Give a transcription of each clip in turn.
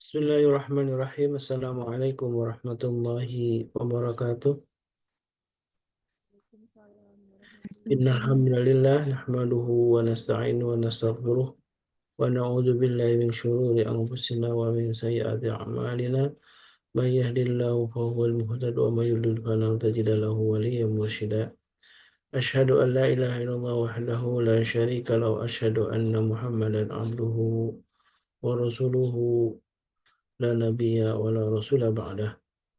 Bismillahirrahmanirrahim. Assalamualaikum warahmatullahi wabarakatuh. Waalaikumsalam Innal warahmatullahi hamdalillah nahmaduhu wa nasta'inu wa nastaghfiruh wa na'udzu billahi min shururi anfusina wa min sayyiati a'malina. May yahdihillahu fahuwal muhtadi wa may yudlil falan tajida lahu waliyyan mursyida. Asyhadu an la ilaha illallah wahdahu la syarika lahu wa asyhadu anna Muhammadan abduhu wa rasuluhu la nabiyya wa la rasula ba'dah.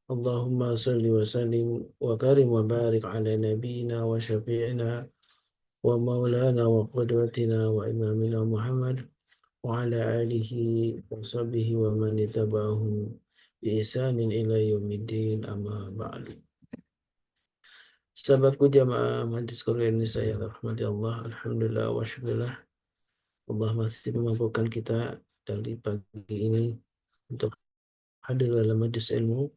اللهم صل وسلم وكرم وبارك على نبينا وشفيعنا ومولانا وقدوتنا وإمامنا محمد وعلى آله وصحبه ومن اتبعهم بإحسان إلى يوم الدين أما بعد. Sahabatku jamaah Majlis Quran Indonesia yang rahmati Allah, Alhamdulillah wa syukurillah, Allah masih memampukan kita dari pagi ini untuk hadir dalam majlis ilmu.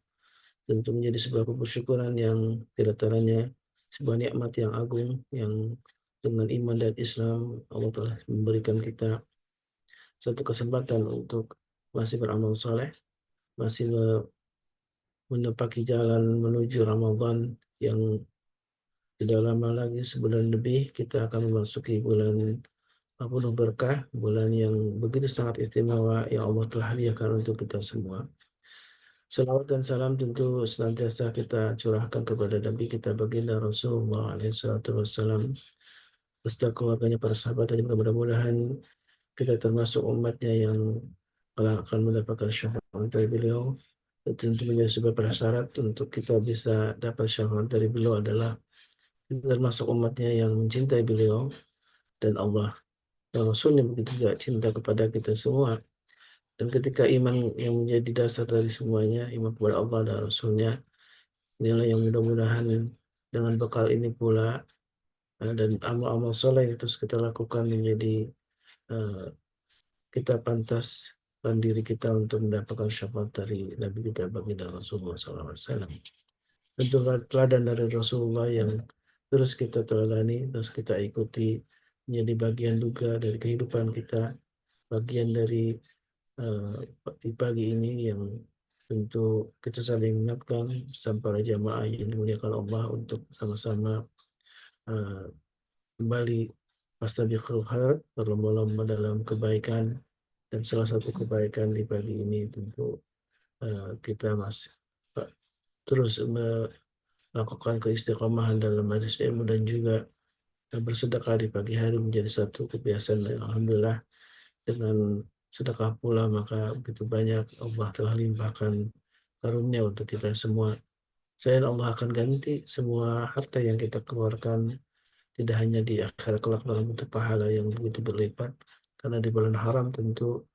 Tentu menjadi sebuah kebersyukuran yang tidak teranya, sebuah nikmat yang agung yang dengan iman dan Islam Allah telah memberikan kita satu kesempatan untuk masih beramal soleh, masih menepaki jalan menuju Ramadan yang tidak lama lagi, sebulan lebih kita akan memasuki bulan penuh berkah, bulan yang begitu sangat istimewa yang Allah telah hadiahkan untuk kita semua. Salawat dan salam tentu senantiasa kita curahkan kepada Nabi kita baginda Rasulullah SAW beserta keluarganya, para sahabat, dan mudah-mudahan kita termasuk umatnya yang kelak akan mendapatkan syafaat dari beliau. Dan tentu menjadi sebuah prasyarat untuk kita bisa dapat syafaat dari beliau adalah kita termasuk umatnya yang mencintai beliau dan Allah dan Rasulnya begitu juga cinta kepada kita semua. Dan ketika iman yang menjadi dasar dari semuanya, iman kepada Allah dan Rasulnya, inilah yang mudah-mudahan dengan bekal ini pula dan amal-amal soleh yang terus kita lakukan menjadi eh, kita pantas dan diri kita untuk mendapatkan syafaat dari Nabi kita baginda Rasulullah SAW. Tentu teladan dari Rasulullah yang terus kita teladani, terus kita ikuti menjadi bagian juga dari kehidupan kita, bagian dari eh, di pagi ini yang tentu kita saling mengingatkan bersama para jamaah yang dimuliakan Allah untuk sama-sama eh, kembali fastabiqul khairat, berlomba-lomba dalam kebaikan, dan salah satu kebaikan di pagi ini tentu kita masih terus melakukan keistiqomahan dalam majlis ilmu dan juga bersedekah di pagi hari menjadi satu kebiasaan yang alhamdulillah dengan sedekah pula maka begitu banyak Allah telah limpahkan karunia untuk kita semua. Saya Allah akan ganti semua harta yang kita keluarkan tidak hanya di akhirat kelak dalam bentuk pahala yang begitu berlipat, karena di bulan haram tentu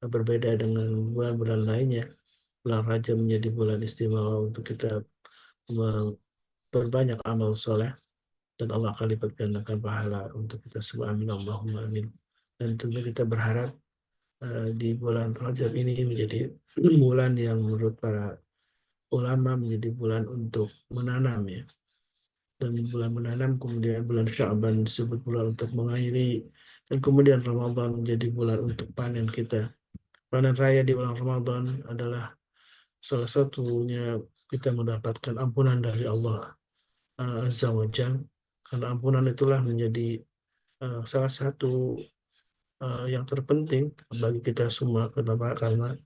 berbeda dengan bulan-bulan lainnya. Bulan Rajab menjadi bulan istimewa untuk kita memperbanyak amal soleh dan Allah akan lipat gandakan pahala untuk kita semua. Amin Allahumma amin. Dan tentu kita berharap di bulan Rajab ini menjadi bulan yang menurut para ulama menjadi bulan untuk menanam ya. Dan bulan menanam, kemudian bulan Sya'ban disebut bulan untuk mengakhiri, dan kemudian Ramadan menjadi bulan untuk panen kita. Panen raya di bulan Ramadan adalah salah satunya kita mendapatkan ampunan dari Allah Azza wa Jal. Karena ampunan itulah menjadi salah satu yang terpenting bagi kita semua. Kenapa? Karena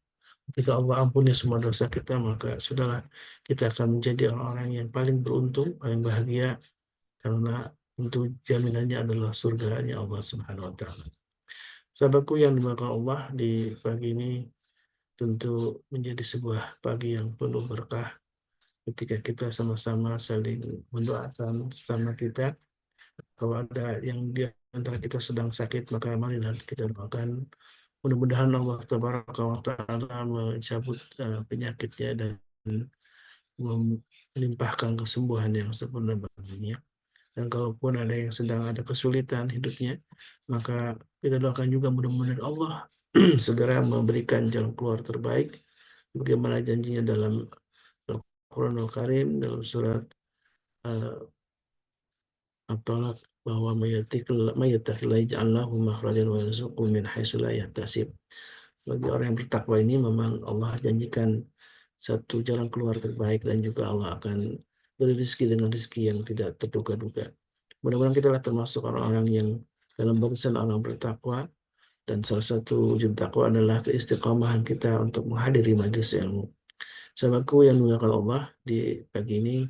ketika Allah ampuni semua dosa kita, maka sudahlah kita akan menjadi orang-orang yang paling beruntung, paling bahagia, karena untuk jaminannya adalah surganya Allah Subhanahu wa taala. Sahabatku yang dimuliakan Allah, di pagi ini tentu menjadi sebuah pagi yang penuh berkah ketika kita sama-sama saling mendoakan sama kita. Kalau ada yang di antara kita sedang sakit, maka marilah kita doakan mudah-mudahan Allah Tabaraka wa Ta'ala mencabut penyakitnya dan melimpahkan kesembuhan yang sempurna baginya. Dan kalaupun ada yang sedang ada kesulitan hidupnya, maka kita doakan juga mudah-mudahan Allah segera memberikan jalan keluar terbaik. Bagaimana janjinya dalam Al-Quranul Karim, dalam surat uh, At-Talaq, bahwa mayyattakillah yaj'al lahu makhrajan wa yarzuqhu min haitsu la yahtasib. bagi orang yang bertakwa ini memang Allah janjikan satu jalan keluar terbaik dan juga Allah akan beri rezeki dengan rezeki yang tidak terduga-duga. Mudah-mudahan kita lah termasuk orang-orang yang dalam barisan orang bertakwa dan salah satu wujud takwa adalah keistiqomahan kita untuk menghadiri majelis ilmu. Sahabatku yang dimuliakan Allah, di pagi ini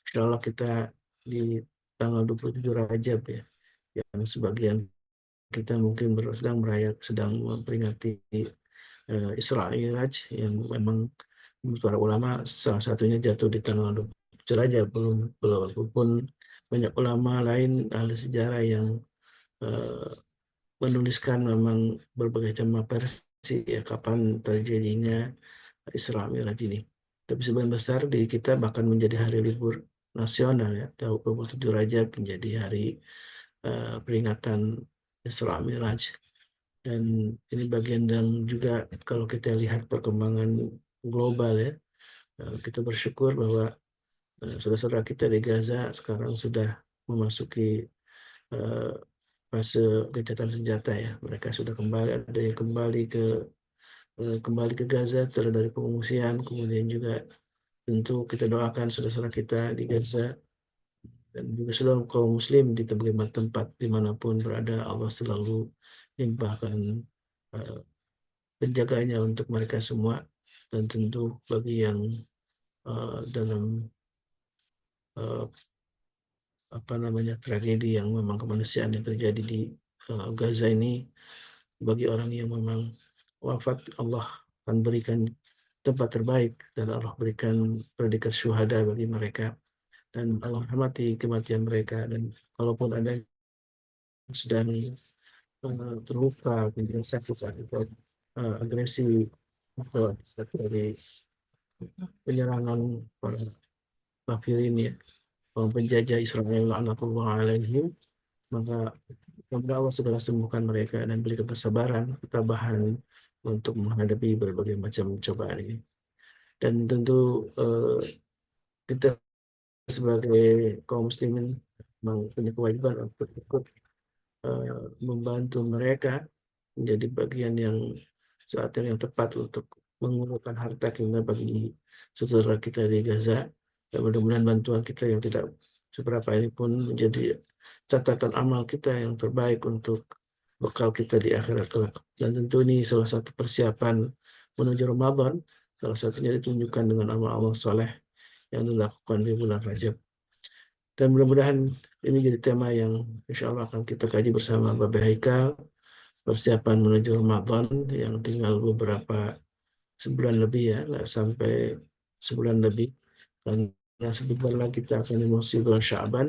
insya Allah kita di tanggal 27 Rajab ya, yang sebagian kita mungkin sedang sedang memperingati Isra Mi'raj yang memang menurut para ulama salah satunya jatuh di tanggal 27 Rajab, belum belum walaupun banyak ulama lain ahli sejarah yang eh, menuliskan memang berbagai macam versi ya kapan terjadinya Isra Mi'raj ini. Tapi sebagian besar di kita bahkan menjadi hari libur nasional ya. Tahu 27 Rajab menjadi hari peringatan Isra Mi'raj. Dan ini bagian dan juga kalau kita lihat perkembangan global ya, kita bersyukur bahwa saudara-saudara kita di Gaza sekarang sudah memasuki eh, fase gencatan senjata ya. Mereka sudah kembali, ada yang kembali ke Gaza dari pengungsian, kemudian juga tentu kita doakan saudara-saudara kita di Gaza dan juga seluruh kaum muslim di berbagai tempat dimanapun berada, Allah selalu limpahkan eh, penjagaannya untuk mereka semua dan tentu bagi yang dalam eh, apa namanya tragedi yang memang kemanusiaan yang terjadi di Gaza ini, bagi orang yang memang wafat, Allah akan berikan tempat terbaik dan Allah berikan predikat syuhada bagi mereka dan Allah rahmati kematian mereka. Dan kalaupun ada yang sedang terluka, kemudian sakit atau agresi atau dari penyerangan para kafirin ya, penjajah Israel laknatullah alaihim, maka semoga Allah segera sembuhkan mereka dan berikan kesabaran, ketabahan untuk menghadapi berbagai macam cobaan ini. Dan tentu kita sebagai kaum muslimin memang punya kewajiban untuk ikut membantu mereka menjadi bagian yang saat yang tepat untuk mengumpulkan harta kita bagi saudara kita di Gaza. Dan mudah-mudahan bantuan kita yang tidak seberapa ini pun menjadi catatan amal kita yang terbaik untuk bekal kita di akhirat kelak. Dan tentu ini salah satu persiapan menuju Ramadan, salah satunya ditunjukkan dengan amal-amal soleh yang dilakukan di bulan Rajab. Dan mudah-mudahan ini jadi tema yang insya Allah akan kita kaji bersama Bapak Haikal, persiapan menuju Ramadan yang tinggal beberapa sebulan lebih ya, nggak sampai sebulan lebih. Karena sebentar lagi kita akan memasuki bulan Sya'ban,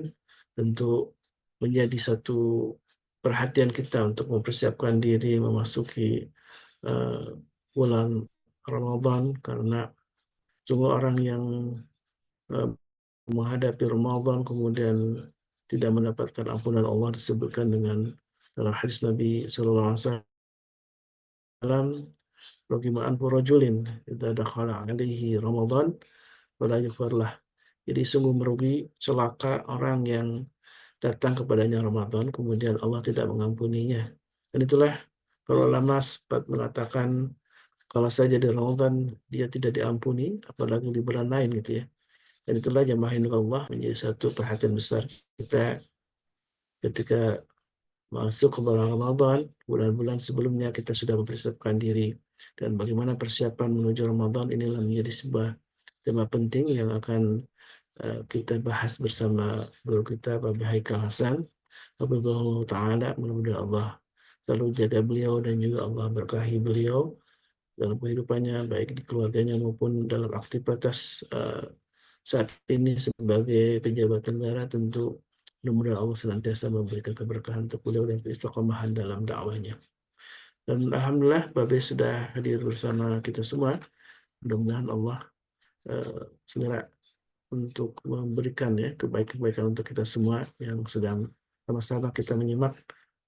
tentu menjadi satu perhatian kita untuk mempersiapkan diri memasuki eh, bulan Ramadan, karena semua orang yang eh, menghadapi Ramadan kemudian tidak mendapatkan ampunan Allah disebutkan dengan dalam hadis Nabi Sallallahu Alaihi Wasallam, "Rogimaan rajulin idza dakhala alaihi Ramadan wala yughfarlah." Jadi sungguh merugi, celaka orang yang datang kepadanya Ramadan kemudian Allah tidak mengampuninya. Dan itulah para ulama sempat mengatakan kalau saja di Ramadan dia tidak diampuni, apalagi di bulan lain gitu ya. Dan itulah jamaah Allah menjadi satu perhatian besar kita ketika masuk ke bulan Ramadan. Bulan-bulan sebelumnya kita sudah mempersiapkan diri, dan bagaimana persiapan menuju Ramadan inilah menjadi sebuah tema penting yang akan kita bahas bersama guru kita Bapak Haikal Hasan. Wabillahi ta'ala, mudah-mudahan Allah selalu jaga beliau dan juga Allah berkahi beliau dalam kehidupannya, baik di keluarganya maupun dalam aktivitas saat ini sebagai pejabat negara. Tentu mudah-mudahan Allah senantiasa memberikan keberkahan untuk beliau dan keistiqomahan dalam dakwahnya. Dan Alhamdulillah Babe sudah hadir bersama kita semua. Mudah-mudahan Allah segera untuk memberikan ya kebaikan-kebaikan untuk kita semua yang sedang sama-sama kita menyimak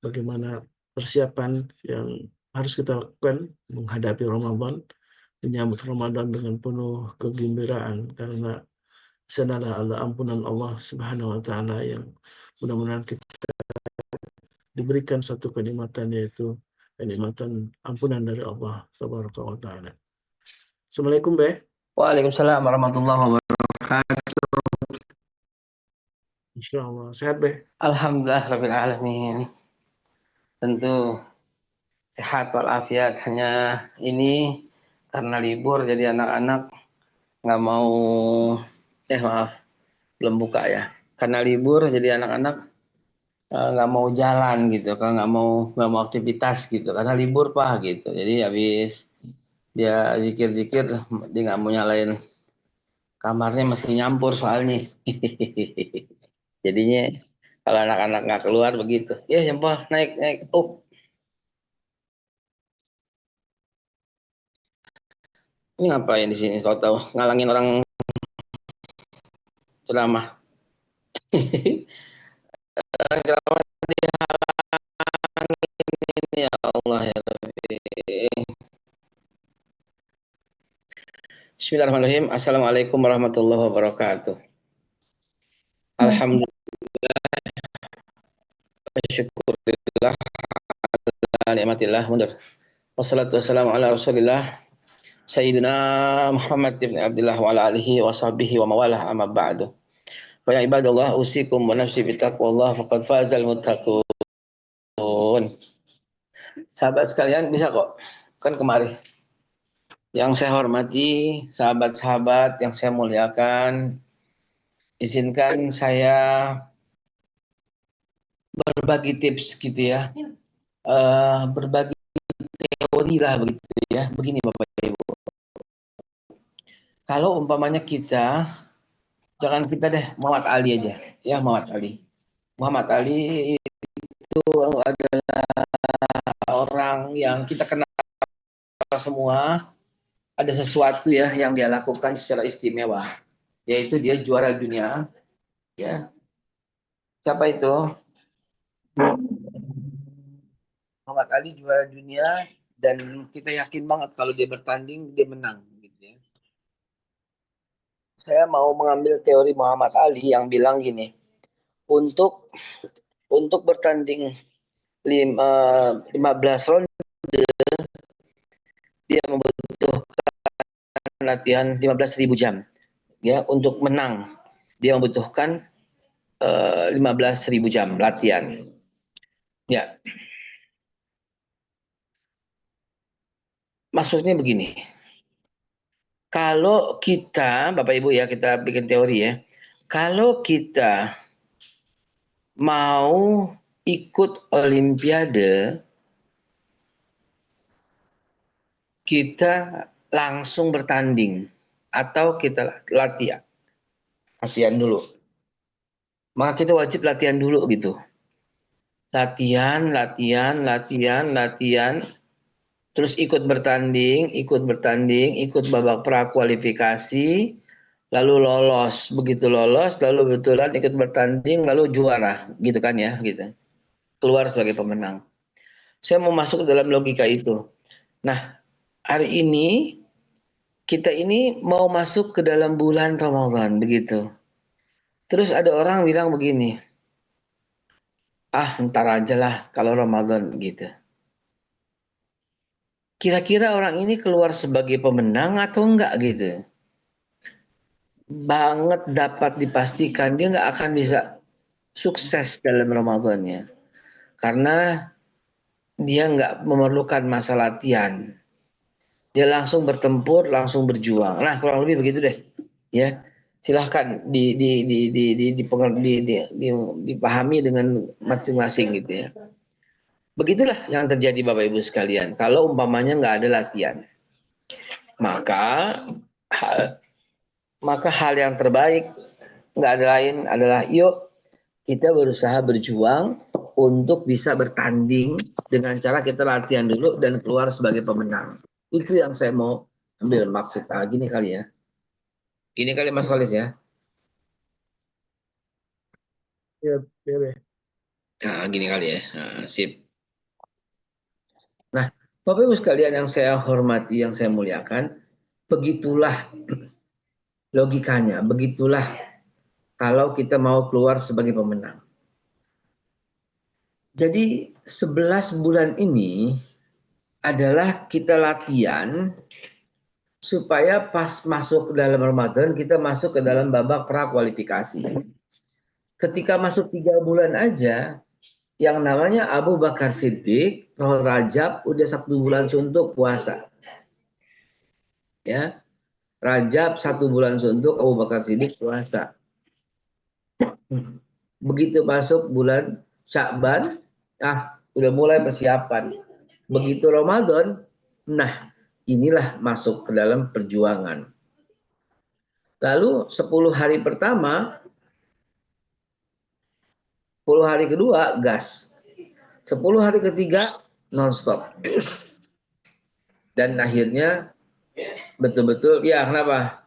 bagaimana persiapan yang harus kita lakukan menghadapi Ramadan, menyambut Ramadan dengan penuh kegembiraan, karena di sanalah ada ampunan Allah Subhanahu wa taala yang mudah-mudahan kita diberikan satu kenikmatan, yaitu kenikmatan ampunan dari Allah Tabaraka wa Ta'ala. Assalamualaikum, Be. Waalaikumsalam warahmatullahi wabarakatuh. Insyaallah. Sehat, Be? Alhamdulillah rabbil alamin. Tentu sehat walafiat. Hanya ini karena libur jadi anak-anak nggak mau maaf belum buka ya. Karena libur jadi anak-anak nggak mau jalan gitu, kan nggak mau aktivitas gitu karena libur pak gitu. Jadi habis dia zikir-zikir dia nggak mau nyalain kamarnya masih nyampur soalnya. Jadinya kalau anak-anak nggak keluar begitu. Ya jempol naik naik. Oh, ini ngapain di sini? Tahu-tahu ngalangin orang ceramah. Orang ceramah ini ya Allah ya Rabbi. Bismillahirrahmanirrahim. Assalamualaikum warahmatullahi wabarakatuh. Alhamdulillah, syukurillah, nikmatillah, mundur. Wassalatu wassalamu ala Rasulillah Sayyidina Muhammad ibn Abdullah wa ala alihi wa sahbihi wa mawalah amma ba'du. Wa ya ibadallah usikum wa nafsi bitaqwallah faqad fazal muttaqun. Sahabat sekalian bisa kok. Kan kemarin yang saya hormati, sahabat-sahabat yang saya muliakan, izinkan saya berbagi tips gitu ya. Berbagi teori lah begitu ya. Begini Bapak Ibu. Kalau umpamanya kita, jangan kita deh Muhammad Ali aja. Ya Muhammad Ali. Muhammad Ali itu adalah orang yang kita kenal semua. Ada sesuatu ya yang dia lakukan secara istimewa. Yaitu dia juara dunia. Ya. Siapa itu? Muhammad Ali juara dunia dan kita yakin banget kalau dia bertanding dia menang gitu ya. Saya mau mengambil teori Muhammad Ali yang bilang gini, untuk bertanding 15 ronde dia membutuhkan latihan 15.000 jam. Ya, untuk menang dia membutuhkan 15.000 jam latihan. Ya, maksudnya begini. Kalau kita, Bapak Ibu ya, kita bikin teori ya. Kalau kita mau ikut Olimpiade, kita langsung bertanding atau kita latihan dulu. Maka kita wajib latihan dulu gitu. Latihan, terus ikut bertanding, ikut babak prakualifikasi, lalu lolos. Begitu lolos, lalu betulan ikut bertanding, lalu juara, gitu kan ya, gitu. Keluar sebagai pemenang. Saya mau masuk ke dalam logika itu. Nah, hari ini kita ini mau masuk ke dalam bulan Ramadan, begitu. Terus ada orang bilang begini, ntar aja lah kalau Ramadan gitu. Kira-kira orang ini keluar sebagai pemenang atau enggak gitu? Banget dapat dipastikan dia nggak akan bisa sukses dalam Ramadannya. Karena dia nggak memerlukan masa latihan. Dia langsung bertempur, langsung berjuang. Nah, kurang lebih begitu deh. Ya. Silahkan dipahami dengan masing-masing gitu ya. Begitulah yang terjadi Bapak Ibu sekalian. Kalau umpamanya nggak ada latihan, maka hal yang terbaik nggak ada lain adalah yuk kita berusaha berjuang untuk bisa bertanding dengan cara kita latihan dulu dan keluar sebagai pemenang. Itu yang saya mau ambil maksud. Gini kali ya. Gini kali Mas Khalis ya. Ya, ya, Be. Gini kali ya. Sip. Nah, Bapak Ibu sekalian yang saya hormati, yang saya muliakan, begitulah logikanya, begitulah kalau kita mau keluar sebagai pemenang. Jadi 11 bulan ini adalah kita latihan supaya pas masuk ke dalam Ramadan kita masuk ke dalam babak prakualifikasi. Ketika masuk 3 bulan aja, yang namanya Abu Bakar Siddiq, Roh Rajab, udah 1 bulan suntuk puasa. Ya, Rajab 1 bulan suntuk, Abu Bakar Siddiq puasa. Begitu masuk bulan Sya'ban, udah mulai persiapan. Begitu Ramadan, nah inilah masuk ke dalam perjuangan. Lalu 10 hari pertama, 10 hari kedua gas. 10 hari ketiga nonstop. Dan akhirnya betul-betul, ya kenapa?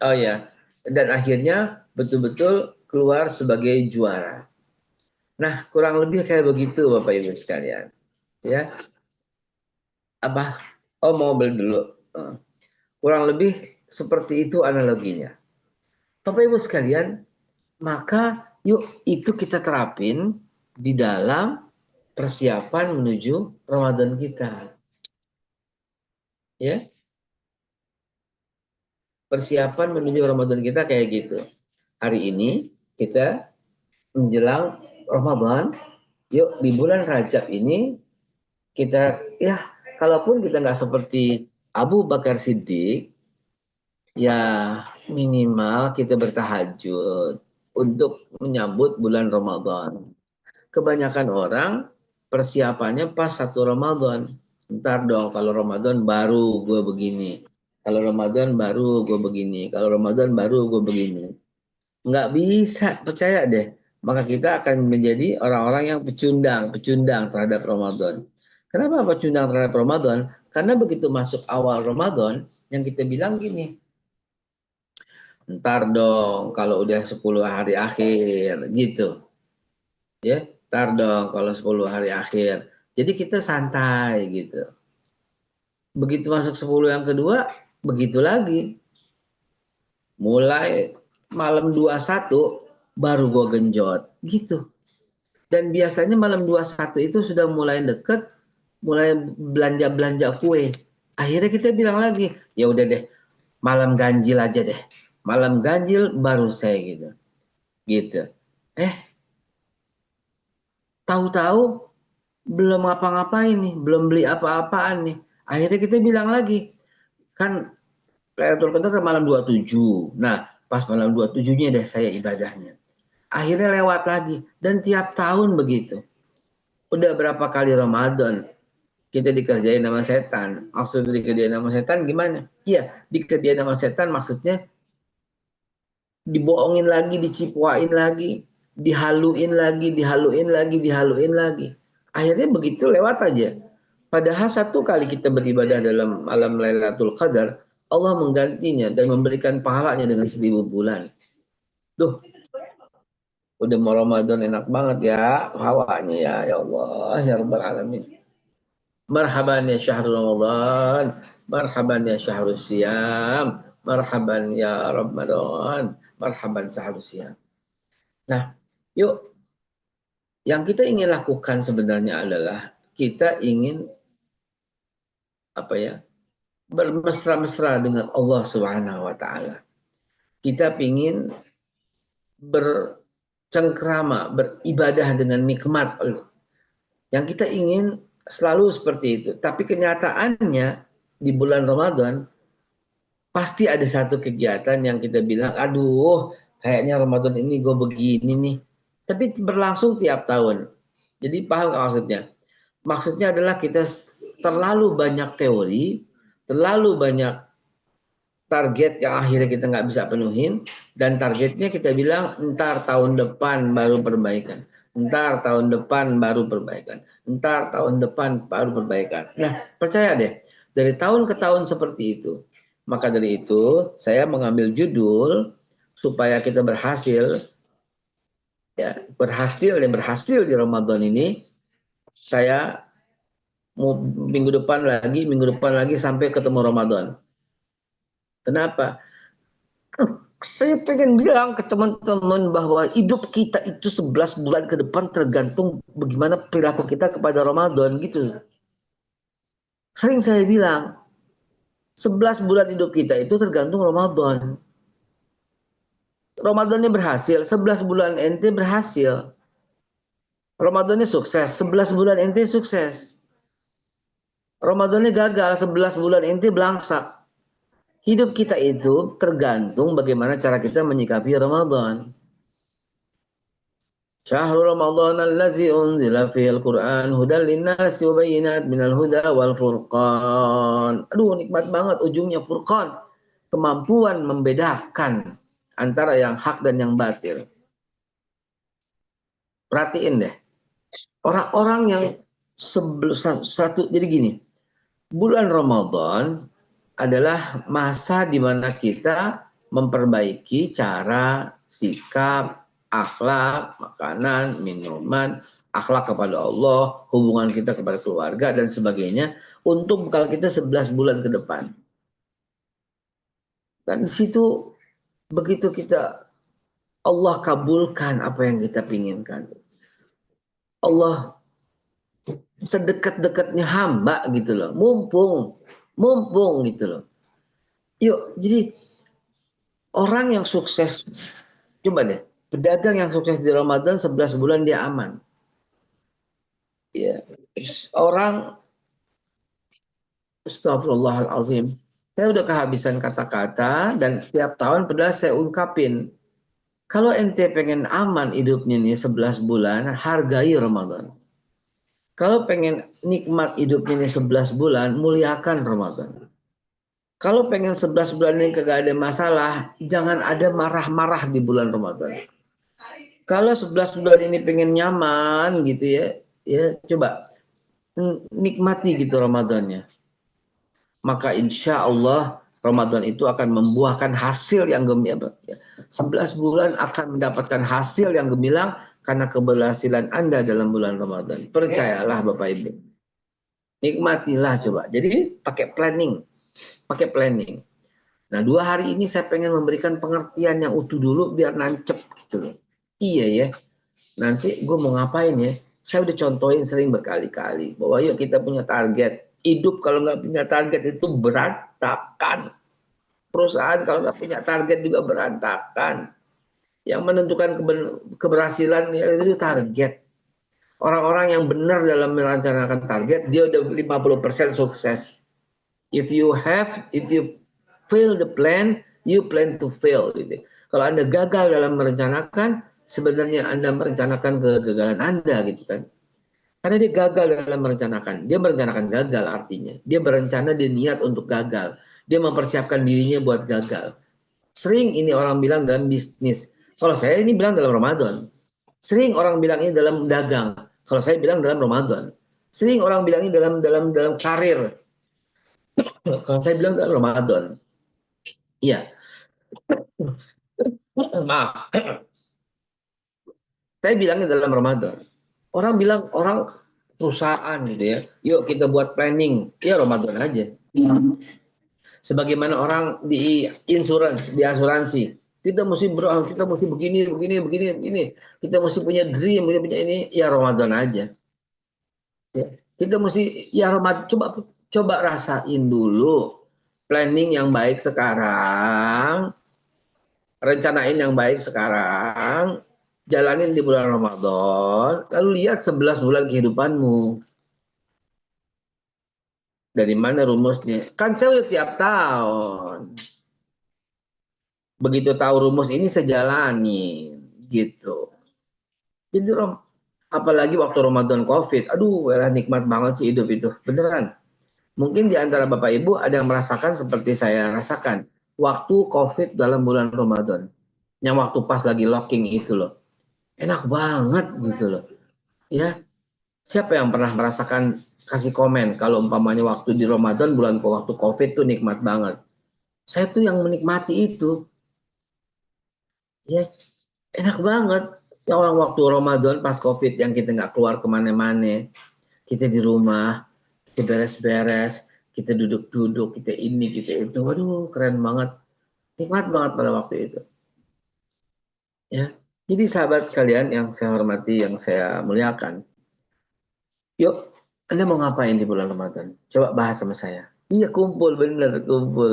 Oh ya, dan akhirnya betul-betul keluar sebagai juara. Nah, kurang lebih kayak begitu Bapak Ibu sekalian. Ya, apa? Oh, mau beli dulu. Kurang lebih seperti itu analoginya. Bapak Ibu sekalian, maka yuk itu kita terapin di dalam persiapan menuju Ramadan kita. Ya. Persiapan menuju Ramadan kita kayak gitu. Hari ini kita menjelang Ramadan, yuk di bulan Rajab ini kita, ya kalaupun kita nggak seperti Abu Bakar Siddiq, ya minimal kita bertahajud untuk menyambut bulan Ramadan. Kebanyakan orang persiapannya pas 1 Ramadan. Ntar dong kalau Ramadan baru gue begini. Kalau Ramadan baru gue begini. Kalau Ramadan baru gue begini. Nggak bisa, percaya deh. Maka kita akan menjadi orang-orang yang pecundang terhadap Ramadan. Kenapa pecundang terhadap Ramadan? Karena begitu masuk awal Ramadan, yang kita bilang gini, ntar dong kalau udah 10 hari akhir, gitu. Ya, ntar dong kalau 10 hari akhir. Jadi kita santai gitu. Begitu masuk 10 yang kedua, begitu lagi. Mulai malam 21 baru gue genjot gitu. Dan biasanya malam 21 itu sudah mulai deket, mulai belanja-belanja kue. Akhirnya kita bilang lagi, ya udah deh, malam ganjil aja deh. Malam ganjil baru saya gitu. Gitu. Tahu-tahu belum ngapa-ngapain nih, belum beli apa-apaan nih. Akhirnya kita bilang lagi, kan Lailatul Qadar kan malam 27. Nah, pas malam 27-nya deh saya ibadahnya. Akhirnya lewat lagi. Dan tiap tahun begitu. Udah berapa kali Ramadan kita dikerjain sama setan. Maksudnya dikerjain sama setan gimana? Iya, dikerjain sama setan maksudnya dibohongin lagi, dicipuain lagi, dihaluin lagi, dihaluin lagi, dihaluin lagi. Akhirnya begitu lewat aja. Padahal 1 kali kita beribadah dalam malam Lailatul Qadar, Allah menggantinya dan memberikan pahalanya dengan 1000 bulan. Duh, udah mau Ramadan enak banget ya hawanya ya Allah ya Rabbal Alamin. Marhaban ya syahrul Ramadan, marhaban ya syahrul siyam, marhaban ya Ramadan, marhaban syahrul siyam. Nah, yuk yang kita ingin lakukan sebenarnya adalah kita ingin apa ya? Bermesra-mesra dengan Allah Subhanahu wa taala. Kita ingin bercengkrama, beribadah dengan nikmat. Yang kita ingin selalu seperti itu. Tapi kenyataannya di bulan Ramadan pasti ada satu kegiatan yang kita bilang, aduh kayaknya Ramadan ini gue begini nih. Tapi berlangsung tiap tahun. Jadi paham gak maksudnya? Maksudnya adalah kita terlalu banyak teori, terlalu banyak target yang akhirnya kita nggak bisa penuhin, dan targetnya kita bilang entar tahun depan baru perbaikan, entar tahun depan baru perbaikan, entar tahun depan baru perbaikan. Nah, percaya deh, dari tahun ke tahun seperti itu. Maka dari itu, saya mengambil judul supaya kita berhasil, ya, berhasil di Ramadan ini. Saya mau minggu depan lagi sampai ketemu Ramadan. Kenapa? Saya pengen bilang ke teman-teman bahwa hidup kita itu 11 bulan ke depan tergantung bagaimana perilaku kita kepada Ramadan gitu. Sering saya bilang, 11 bulan hidup kita itu tergantung Ramadan. Ramadannya berhasil, 11 bulan ente berhasil. Ramadannya sukses, 11 bulan ente sukses. Ramadannya gagal, 11 bulan ente belangsak. Hidup kita itu tergantung bagaimana cara kita menyikapi Ramadan. Syahrul Ramadan allazi unzila fihil Qur'an hudal linnasi wa bayyinat minal huda wal furqan. Aduh, nikmat banget ujungnya furqan. Kemampuan membedakan antara yang hak dan yang batil. Perhatiin deh. Orang-orang yang jadi gini. Bulan Ramadan adalah masa di mana kita memperbaiki cara, sikap, akhlak, makanan, minuman, akhlak kepada Allah, hubungan kita kepada keluarga dan sebagainya untuk bekal kita 11 bulan ke depan. Dan di situ begitu kita Allah kabulkan apa yang kita inginkan. Allah sedekat-dekatnya hamba gitu loh. Mumpung gitu loh. Yuk, jadi orang yang sukses, coba deh, pedagang yang sukses di Ramadan 11 bulan dia aman. Ya, orang astagfirullahalazim. Saya udah kehabisan kata-kata dan setiap tahun padahal saya ungkapin. Kalau ente pengen aman hidupnya nih 11 bulan, hargai Ramadan. Kalau pengen nikmat hidupnya nih 11 bulan, muliakan Ramadan. Kalau pengen 11 bulan ini kagak ada masalah, jangan ada marah-marah di bulan Ramadan. Kalau 11 bulan ini pengen nyaman gitu ya coba nikmati gitu Ramadannya. Maka insya Allah Ramadan itu akan membuahkan hasil yang gemilang. 11 bulan akan mendapatkan hasil yang gemilang karena keberhasilan Anda dalam bulan Ramadan. Percayalah Bapak Ibu. Nikmatilah coba. Jadi pakai planning. Nah 2 hari ini saya pengen memberikan pengertian yang utuh dulu biar nancep gitu loh. Iya ya. Nanti gue mau ngapain ya? Saya udah contohin sering berkali-kali bahwa yuk kita punya target. Hidup kalau nggak punya target itu berantakan. Perusahaan kalau nggak punya target juga berantakan. Yang menentukan keberhasilan ya itu target. Orang-orang yang benar dalam merencanakan target, dia udah 50% sukses. If you fail the plan, you plan to fail. Gitu. Kalau Anda gagal dalam merencanakan, sebenarnya Anda merencanakan kegagalan Anda gitu kan. Karena dia gagal dalam merencanakan. Dia merencanakan gagal artinya. Dia berencana, dia niat untuk gagal. Dia mempersiapkan dirinya buat gagal. Sering ini orang bilang dalam bisnis. Kalau saya ini bilang dalam Ramadan. Sering orang bilang ini dalam dagang. Kalau saya bilang dalam Ramadan. Sering orang bilang ini dalam karir. Kalau saya bilang dalam Ramadan. Iya. Maaf. Saya bilangnya dalam Ramadan. Orang bilang orang perusahaan gitu ya. Yuk kita buat planning. Ya Ramadan aja. Sebagaimana orang di di asuransi. Kita mesti begini. Kita mesti punya dream, punya ini. Ya Ramadan aja. Ya. Kita mesti ya Ramadan. Coba rasain dulu planning yang baik sekarang, rencanain yang baik sekarang, jalanin di bulan Ramadan, lalu lihat 11 bulan kehidupanmu. Dari mana rumusnya? Kan saya udah tiap tahun. Begitu tahu rumus ini saya jalani gitu. Jadi apalagi waktu Ramadan Covid, aduh, nikmat banget sih hidup itu. Beneran. Mungkin di antara Bapak Ibu ada yang merasakan seperti saya rasakan. Waktu Covid dalam bulan Ramadan. Yang waktu pas lagi locking itu loh. Enak banget gitu loh. Ya, siapa yang pernah merasakan kasih komen kalau umpamanya waktu di Ramadan bulan waktu Covid tuh nikmat banget. Saya tuh yang menikmati itu. Ya, enak banget. Yang waktu Ramadan pas Covid yang kita nggak keluar kemana-mana. Kita di rumah, kita beres-beres, kita duduk-duduk, kita ini, kita itu. Waduh, keren banget. Nikmat banget pada waktu itu. Ya. Jadi sahabat sekalian yang saya hormati, yang saya muliakan. Yuk, Anda mau ngapain di bulan Ramadan? Coba bahas sama saya. Iya kumpul, bener kumpul.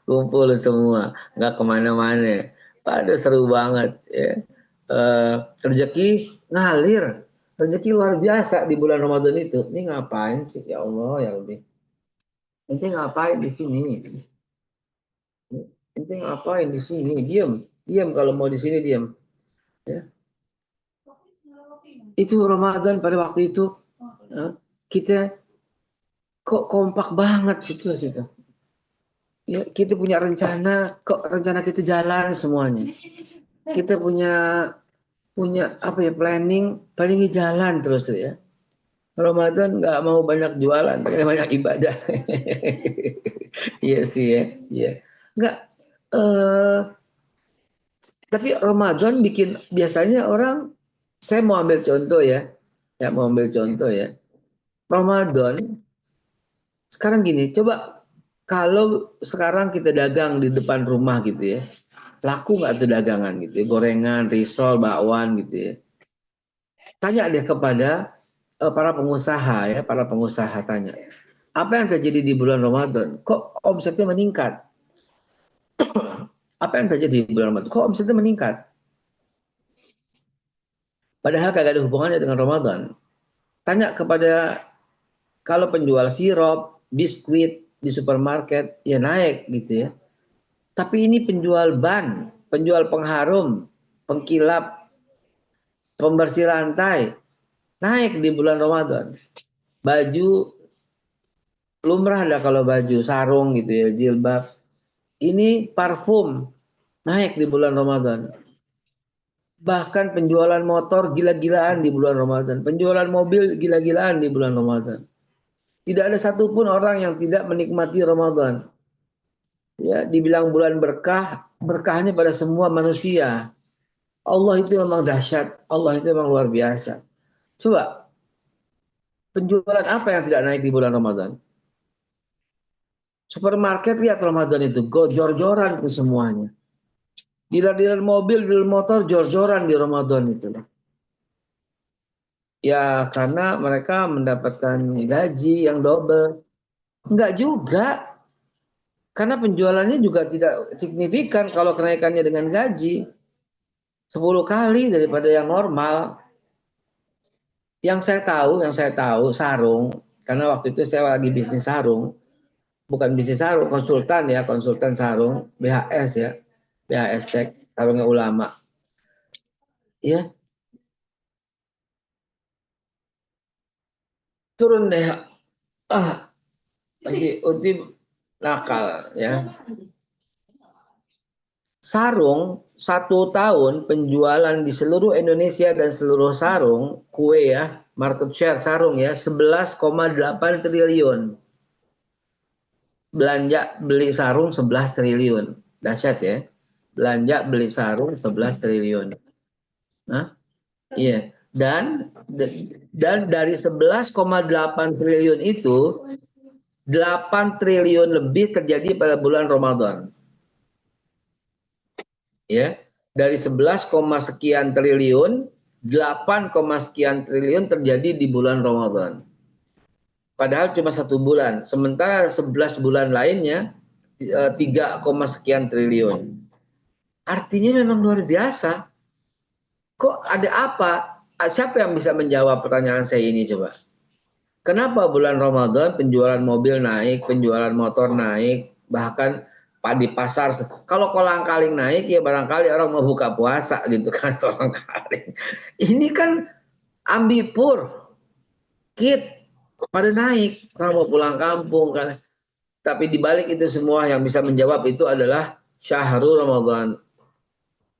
Kumpul semua, nggak kemana-mana. Aduh seru banget. Ya. Rezeki ngalir. Rezeki luar biasa di bulan Ramadan itu. Ini ngapain sih? Ya Allah, ya Rabbi. Ente ngapain di sini? Ente ngapain di sini? Diam. Diam kalau mau di sini diam. Ya. Itu Ramadan pada waktu itu kita kok kompak banget situ. Ya, kita punya rencana, kok rencana kita jalan semuanya. Kita punya apa ya planning, paling jalan terus ya. Ramadan nggak mau banyak jualan, banyak ibadah. Iya sih ya, iya. Nggak, eh, tapi Ramadan bikin biasanya orang, saya mau ambil contoh ya mau ambil contoh ya. Ramadan sekarang gini, coba kalau sekarang kita dagang di depan rumah gitu ya, laku nggak tuh dagangan gitu ya, gorengan, risol, bakwan gitu ya. Tanya deh kepada para pengusaha tanya, apa yang terjadi di bulan Ramadan? Kok omsetnya meningkat? Apa yang terjadi di bulan Ramadan? Kok omsetnya meningkat? Padahal kagak ada hubungannya dengan Ramadan. Tanya kepada kalau penjual sirup, biskuit di supermarket, ya naik gitu ya. Tapi ini penjual ban, penjual pengharum, pengkilap, pembersih lantai, naik di bulan Ramadan. Baju lumrah dah kalau baju, sarung gitu ya, jilbab. Ini parfum naik di bulan Ramadan. Bahkan penjualan motor gila-gilaan di bulan Ramadan. Penjualan mobil gila-gilaan di bulan Ramadan. Tidak ada satupun orang yang tidak menikmati Ramadan. Ya, dibilang bulan berkah, berkahnya pada semua manusia. Allah itu memang dahsyat. Allah itu memang luar biasa. Coba, penjualan apa yang tidak naik di bulan Ramadan? Supermarket lihat Ramadan itu, jor-joran itu semuanya. Dealer-dealer mobil, dealer motor, jor-joran di Ramadan itu. Ya, karena mereka mendapatkan gaji yang double. Enggak juga. Karena penjualannya juga tidak signifikan kalau kenaikannya dengan gaji. 10 kali daripada yang normal. Yang saya tahu sarung, karena waktu itu saya lagi bisnis sarung, bukan bisnis sarung, konsultan sarung, BHS ya, BHS Tech, sarungnya ulama. Ya, turun deh, lagi Uti nakal ya. Sarung 1 tahun penjualan di seluruh Indonesia dan seluruh sarung kue ya, market share sarung ya 11,8 triliun. Belanja beli sarung 11 triliun. Dahsyat ya. Belanja beli sarung 11 triliun. Hah? Iya. Dan dari 11,8 triliun itu 8 triliun lebih terjadi pada bulan Ramadan. Ya. Dari 11, sekian triliun, 8, sekian triliun terjadi di bulan Ramadan. Padahal cuma 1 bulan. Sementara 11 bulan lainnya 3, sekian triliun. Artinya memang luar biasa. Kok ada apa? Siapa yang bisa menjawab pertanyaan saya ini coba? Kenapa bulan Ramadan penjualan mobil naik, penjualan motor naik, bahkan di pasar. Kalau kolang-kaling naik ya barangkali orang mau buka puasa gitu kan kolang-kaling. Ini kan ambipur, kit pada naik, orang mau pulang kampung kan. Tapi dibalik itu semua yang bisa menjawab itu adalah Syahrul Ramadan.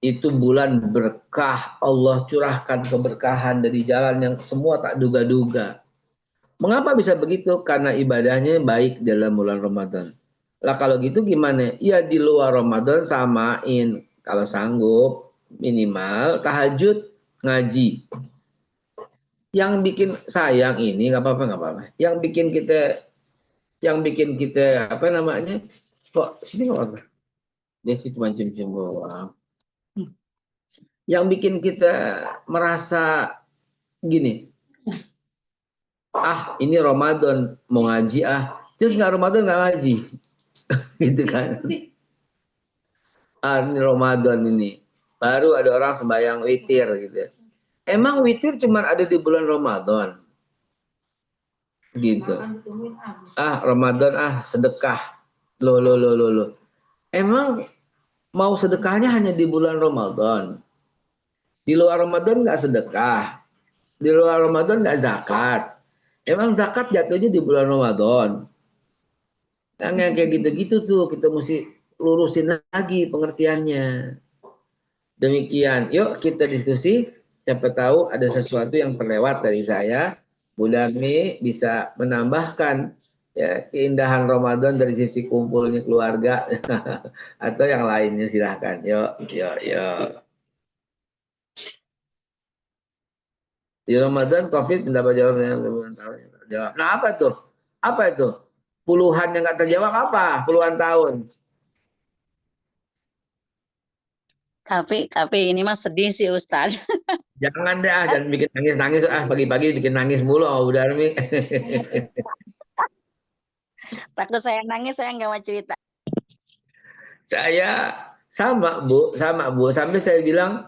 Itu bulan berkah, Allah curahkan keberkahan dari jalan yang semua tak duga-duga. Mengapa bisa begitu? Karena ibadahnya baik dalam bulan Ramadan. Lah kalau gitu gimana? Ya di luar Ramadan samain. Kalau sanggup minimal tahajud ngaji. Yang bikin sayang ini nggak apa-apa. Yang bikin kita apa namanya? Kok sini nggak apa-apa. Dia sih cuma cium-cium doang. Yang bikin kita merasa gini, Ini Ramadan mau ngaji terus nggak Ramadan nggak ngaji gitu kan. Ini Ramadan ini baru ada orang sembahyang witir gitu. Emang witir cuma ada di bulan Ramadan gitu. Ramadan sedekah loh. Emang mau sedekahnya hanya di bulan Ramadan, di luar Ramadan nggak sedekah, di luar Ramadan nggak zakat. Emang zakat jatuhnya di bulan Ramadan. Yang kayak gitu-gitu tuh kita mesti lurusin lagi pengertiannya. Demikian, yuk kita diskusi. Siapa tahu ada sesuatu yang terlewat dari saya. Bu Darmi bisa menambahkan ya keindahan Ramadan dari sisi kumpulnya keluarga atau yang lainnya, silahkan. Yuk. Di Ramadan COVID mendapat jawaban yang jawab. Nah apa tuh? Apa itu? Puluhan yang nggak terjawab apa? Puluhan tahun. Tapi ini mah sedih sih Ustadz. Jangan deh, dan bikin nangis pagi-pagi bikin nangis mulu, Bu Darmi. Takut saya nangis, saya nggak mau cerita. Saya sama Bu, sampai saya bilang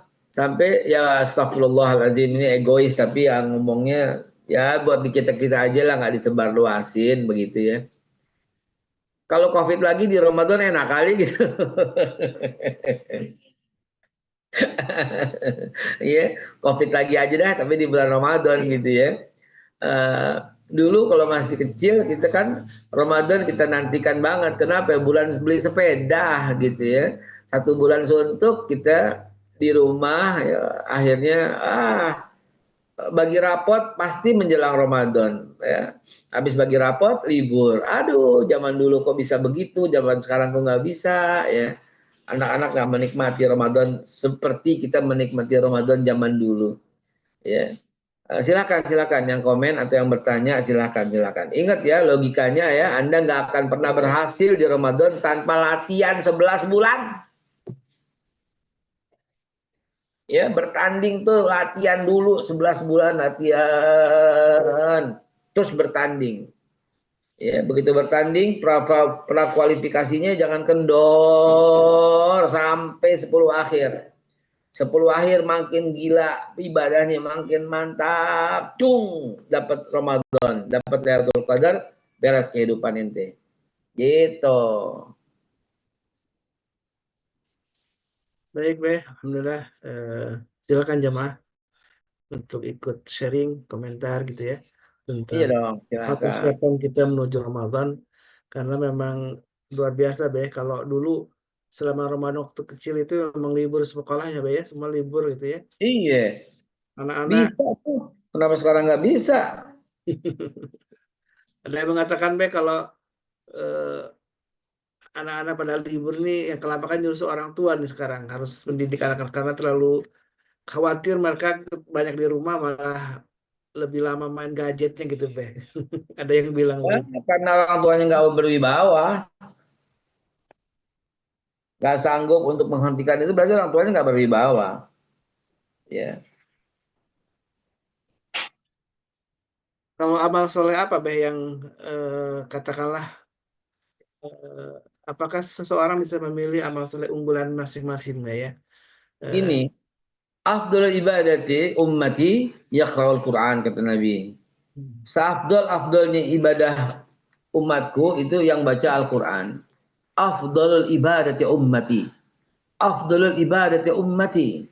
ya astagfirullahaladzim, ini egois tapi yang ngomongnya ya buat kita aja lah, nggak disebar luasin begitu ya. Kalau COVID lagi di Ramadan enak kali gitu. Iya, COVID lagi aja dah, tapi di bulan Ramadan gitu ya. Dulu kalau masih kecil kita kan Ramadan kita nantikan banget. Kenapa? Bulan beli sepeda gitu ya. 1 bulan suntuk kita di rumah ya, akhirnya bagi rapot pasti menjelang Ramadan ya. Habis bagi rapot libur. Aduh, zaman dulu kok bisa begitu, zaman sekarang kok nggak bisa ya. Anak-anak nggak menikmati Ramadan seperti kita menikmati Ramadan zaman dulu. Ya, silakan yang komen atau yang bertanya silakan. Ingat ya logikanya ya, Anda nggak akan pernah berhasil di Ramadan tanpa latihan 11 bulan. Ya, bertanding tuh latihan dulu 11 bulan latihan, terus bertanding. Ya, begitu bertanding pra kualifikasinya jangan kendor sampai 10 akhir. 10 akhir makin gila ibadahnya, makin mantap, dapat Ramadan, dapat Lailatul Qadar, beres kehidupan ente. Gitu. Baik, alhamdulillah. Silakan jamaah untuk ikut sharing, komentar gitu ya Iya tentang dong, silakan. persiapan kita menuju Ramadan, karena memang luar biasa kalau dulu selama Ramadan waktu kecil itu memang libur sekolahnya ya, semua libur gitu ya. Iya. Anak-anak Bisa tuh. Kenapa sekarang nggak bisa? ada yang mengatakan kalau anak-anak pada libur nih yang kelabakan justru orang tua nih sekarang harus mendidik anak-anak karena terlalu khawatir mereka banyak di rumah malah lebih lama main gadgetnya gitu ada yang bilang begitu. Karena orang tuanya nggak berwibawa, nggak sanggup untuk menghentikan itu, berarti orang tuanya nggak berwibawa. Ya. Kalau amal soleh apa yang katakanlah apakah seseorang bisa memilih amal soleh unggulan masing-masing ya? Ini afdal ibadati ummati yaqra'ul Quran, kata Nabi. Seafdal-afdalnya ibadah umatku itu yang baca Al-Quran. Afdalul ibadati ummati. Afdalul ibadati ummati.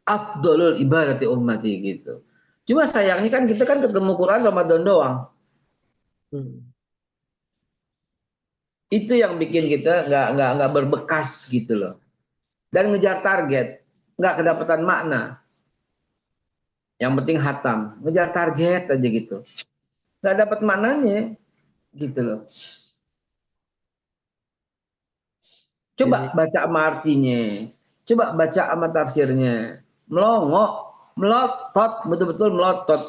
Afdalul ibadati ummati gitu. Cuma sayangnya kan kita kan ketemu Quran Ramadan doang. Itu yang bikin kita nggak berbekas gitu loh. Dan ngejar target, nggak kedapatan makna. Yang penting hatam, ngejar target aja gitu. Nggak dapat maknanya gitu loh. Coba baca sama artinya, coba baca sama tafsirnya. Melongok, melotot, betul-betul melotot.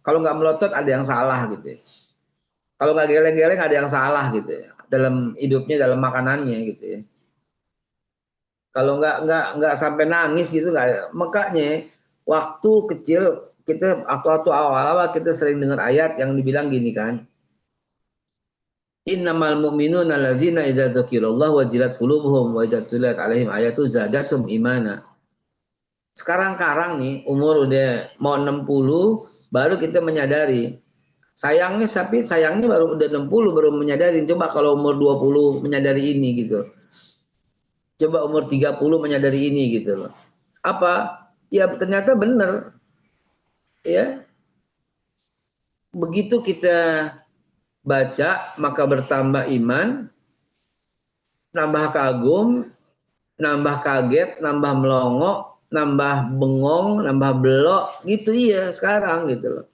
Kalau nggak melotot ada yang salah gitu. Kalau nggak geleng-geleng ada yang salah gitu ya. Dalam hidupnya, dalam makanannya gitu ya. Kalau nggak sampai nangis gitu nggak. Makanya waktu kecil kita waktu awal-awal kita sering dengar ayat yang dibilang gini kan. Innamal mu'minuna allazina idza dzukirallahu wajilat qulubuhum wa idza tuliyat alaihim ayatu zadatum imana. Sekarang-karang nih umur udah mau 60 baru kita menyadari. Sayangnya baru udah 60 baru menyadari. Coba kalau umur 20 menyadari ini gitu. Coba umur 30 menyadari ini gitu loh. Apa? Ya ternyata benar. Ya. Begitu kita baca maka bertambah iman, nambah kagum, nambah kaget, nambah melongo, nambah bengong, nambah belok, gitu iya sekarang gitu loh.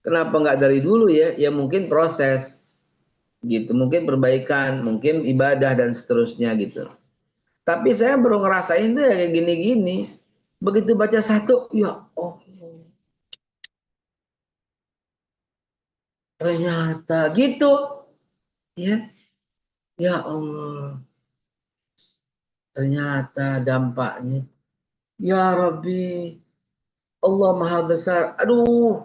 Kenapa nggak dari dulu ya? Ya mungkin proses gitu, mungkin perbaikan, mungkin ibadah dan seterusnya gitu. Tapi saya baru ngerasain tuh ya kayak gini-gini. Begitu baca satu, ya oh ternyata gitu ya. Ya Allah, ternyata dampaknya. Ya Rabbi, Allah Maha Besar. Aduh,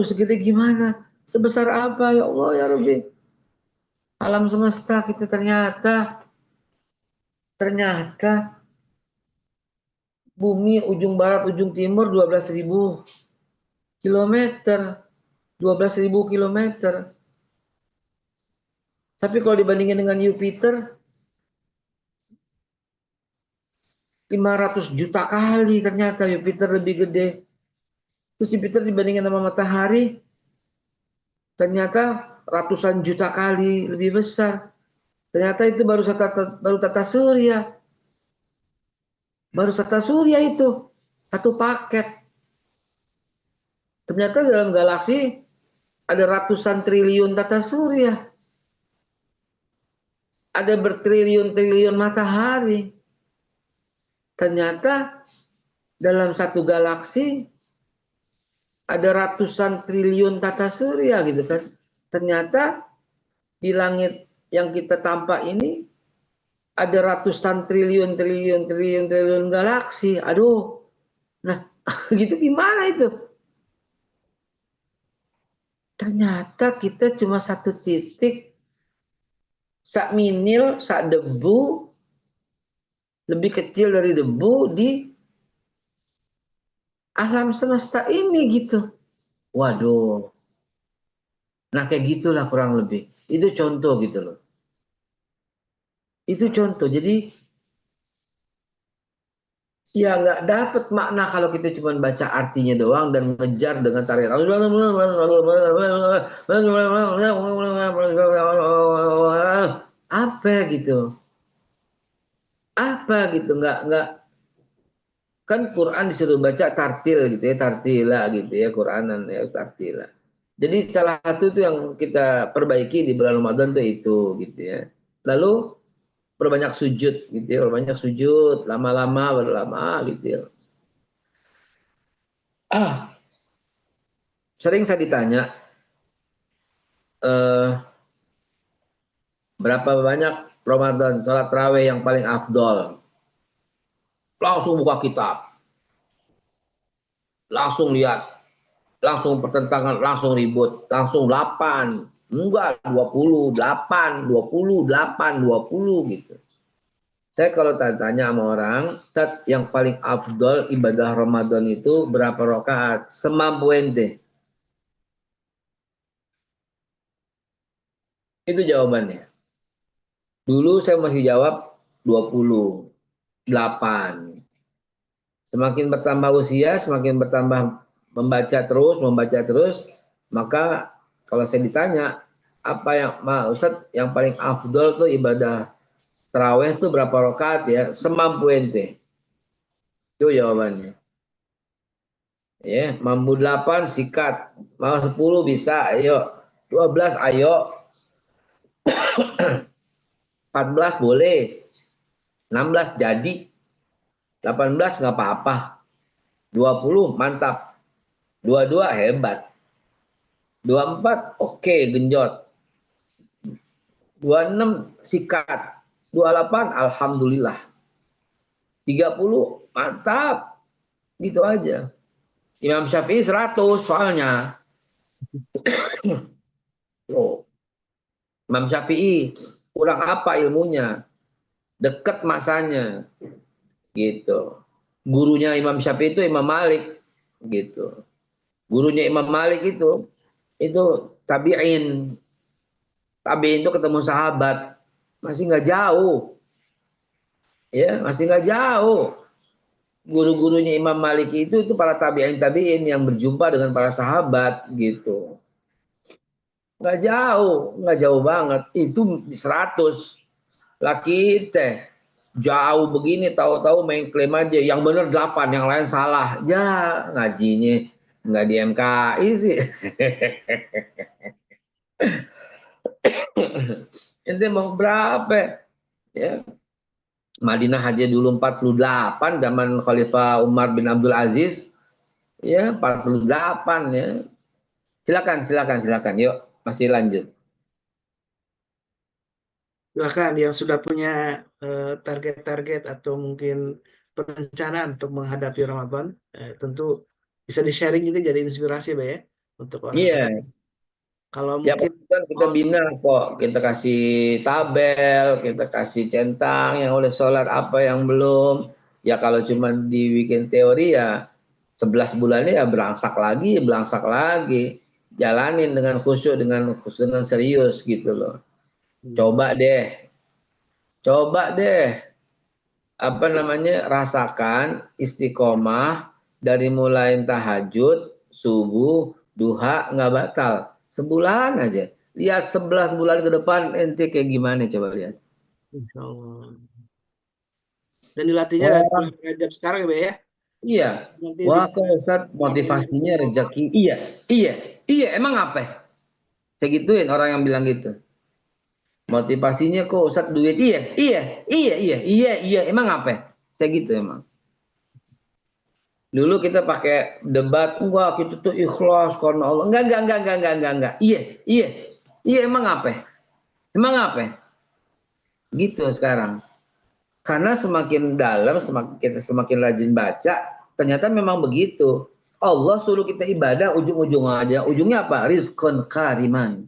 segede gimana? Sebesar apa ya Allah ya Rabbi? Alam semesta kita ternyata bumi ujung barat ujung timur 12.000 kilometer. 12.000 kilometer. Tapi kalau dibandingin dengan Jupiter 500 juta kali ternyata Jupiter lebih gede. Terus Jupiter dibandingin sama matahari ternyata ratusan juta kali lebih besar. Ternyata itu baru tata surya. Baru tata surya itu satu paket. Ternyata dalam galaksi ada ratusan triliun tata surya. Ada bertriliun-triliun matahari. Ternyata dalam satu galaksi ada ratusan triliun tata surya gitu kan. Ternyata di langit yang kita tampak ini ada ratusan triliun galaksi. Aduh. Nah, gitu gimana itu? Ternyata kita cuma satu titik, sak minil, sak debu, lebih kecil dari debu di alam semesta ini gitu. Waduh. Nah kayak gitulah kurang lebih. Itu contoh gitu loh. Itu contoh. Jadi ya nggak dapet makna kalau kita cuma baca artinya doang dan mengejar dengan tarian. Apa gitu? Apa gitu? Nggak kan Quran disuruh baca tartil gitu ya, tartila gitu ya, Quranan ya, tartila. Jadi salah satu itu yang kita perbaiki di bulan Ramadan tuh itu gitu ya. Lalu perbanyak sujud gitu ya, perbanyak sujud, lama-lama baru lama gitu ya. Sering saya ditanya berapa banyak Ramadan sholat tarawih yang paling afdol. Langsung buka kitab, langsung lihat, langsung pertentangan, langsung ribut, langsung 8, enggak 20, 8, 20, 8, 20 gitu. Saya kalau tanya sama orang, yang paling afdol ibadah Ramadan itu berapa rakaat? Semampu ente. Itu jawabannya. Dulu saya masih jawab 28. Semakin bertambah usia, semakin bertambah membaca terus, maka kalau saya ditanya, apa yang Ustadz yang paling afdol tuh ibadah taraweh tuh berapa rakaat ya? Semampu ente. Itu jawabannya. Ya, mampu 8 sikat, mau 10 bisa, ayo. 12 ayo. 14 boleh. 16 jadi. 18 nggak apa-apa. 20 mantap. 22 hebat. 24 oke genjot. 26 sikat. 28 alhamdulillah. 30 mantap. Gitu aja. Imam Syafi'i 100 soalnya. Oh, Imam Syafi'i kurang apa ilmunya, deket masanya gitu. Gurunya Imam Syafi'i itu Imam Malik gitu. Gurunya Imam Malik itu tabi'in. Tabi'in itu ketemu sahabat, masih nggak jauh. Ya, masih nggak jauh. Guru-gurunya Imam Malik itu para tabi'in yang berjumpa dengan para sahabat gitu. Nggak jauh banget. Itu 100. Laki teh jauh begini tahu-tahu main klaim aja. Yang bener 8, yang lain salah. Ya ngajinya nggak di MKI sih. Ente mau berapa? Ya. Madinah aja dulu 48 zaman Khalifah Umar bin Abdul Aziz. Ya, 48 ya. Silakan. Yuk, masih lanjut. Silakan yang sudah punya target-target atau mungkin perencanaan untuk menghadapi Ramadan, tentu bisa di-sharing juga jadi inspirasi, Pak ya, untuk orang Iya, lain. Kalau ya mungkin kan kita bina kok. Kita kasih tabel, kita kasih centang yang udah sholat apa yang belum. Ya kalau cuma dibikin teori ya 11 bulannya ya belangsak lagi. Jalanin dengan khusyuk, dengan serius gitu loh. Coba deh apa namanya, rasakan istiqomah dari mulai tahajud, subuh, duha nggak batal. Sebulan aja. Lihat 11 bulan ke depan ente kayak gimana, coba lihat. Insya Allah. Dan dilatihnya dari Wah, bulan Rajab sekarang ya, Pak ya. iya. Nanti di Wah, kok Ustaz motivasinya rezeki. Iya, emang apa? Saya gituin orang yang bilang gitu. Motivasinya kok Ustaz duit. Iya. Emang apa? Saya gitu emang. Dulu kita pakai debat, wah kita tuh ikhlas karena Allah. Enggak. Iya, emang apa? Emang apa? Gitu sekarang. Karena semakin dalam, kita semakin rajin baca, ternyata memang begitu. Allah suruh kita ibadah ujungnya apa? Rizqun kariman.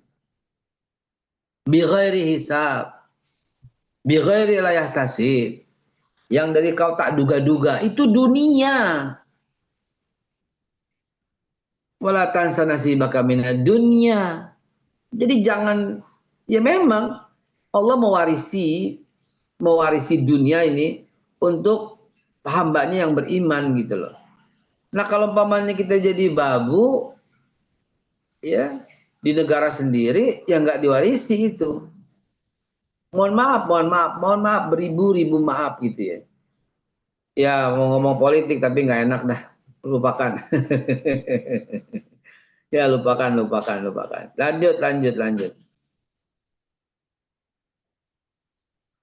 Bi ghairi hisab, bi ghairi layah tasib. Yang dari kau tak duga-duga, itu dunia. Wala tansa nasibaka minad dunya. Jadi jangan, ya memang Allah mewarisi dunia ini untuk hambanya yang beriman gitu loh. Nah kalau umpamanya kita jadi babu, ya di negara sendiri yang nggak diwarisi itu. Mohon maaf, beribu-ribu maaf gitu ya. Ya mau ngomong politik tapi nggak enak dah, lupakan. Ya lupakan. Lanjut.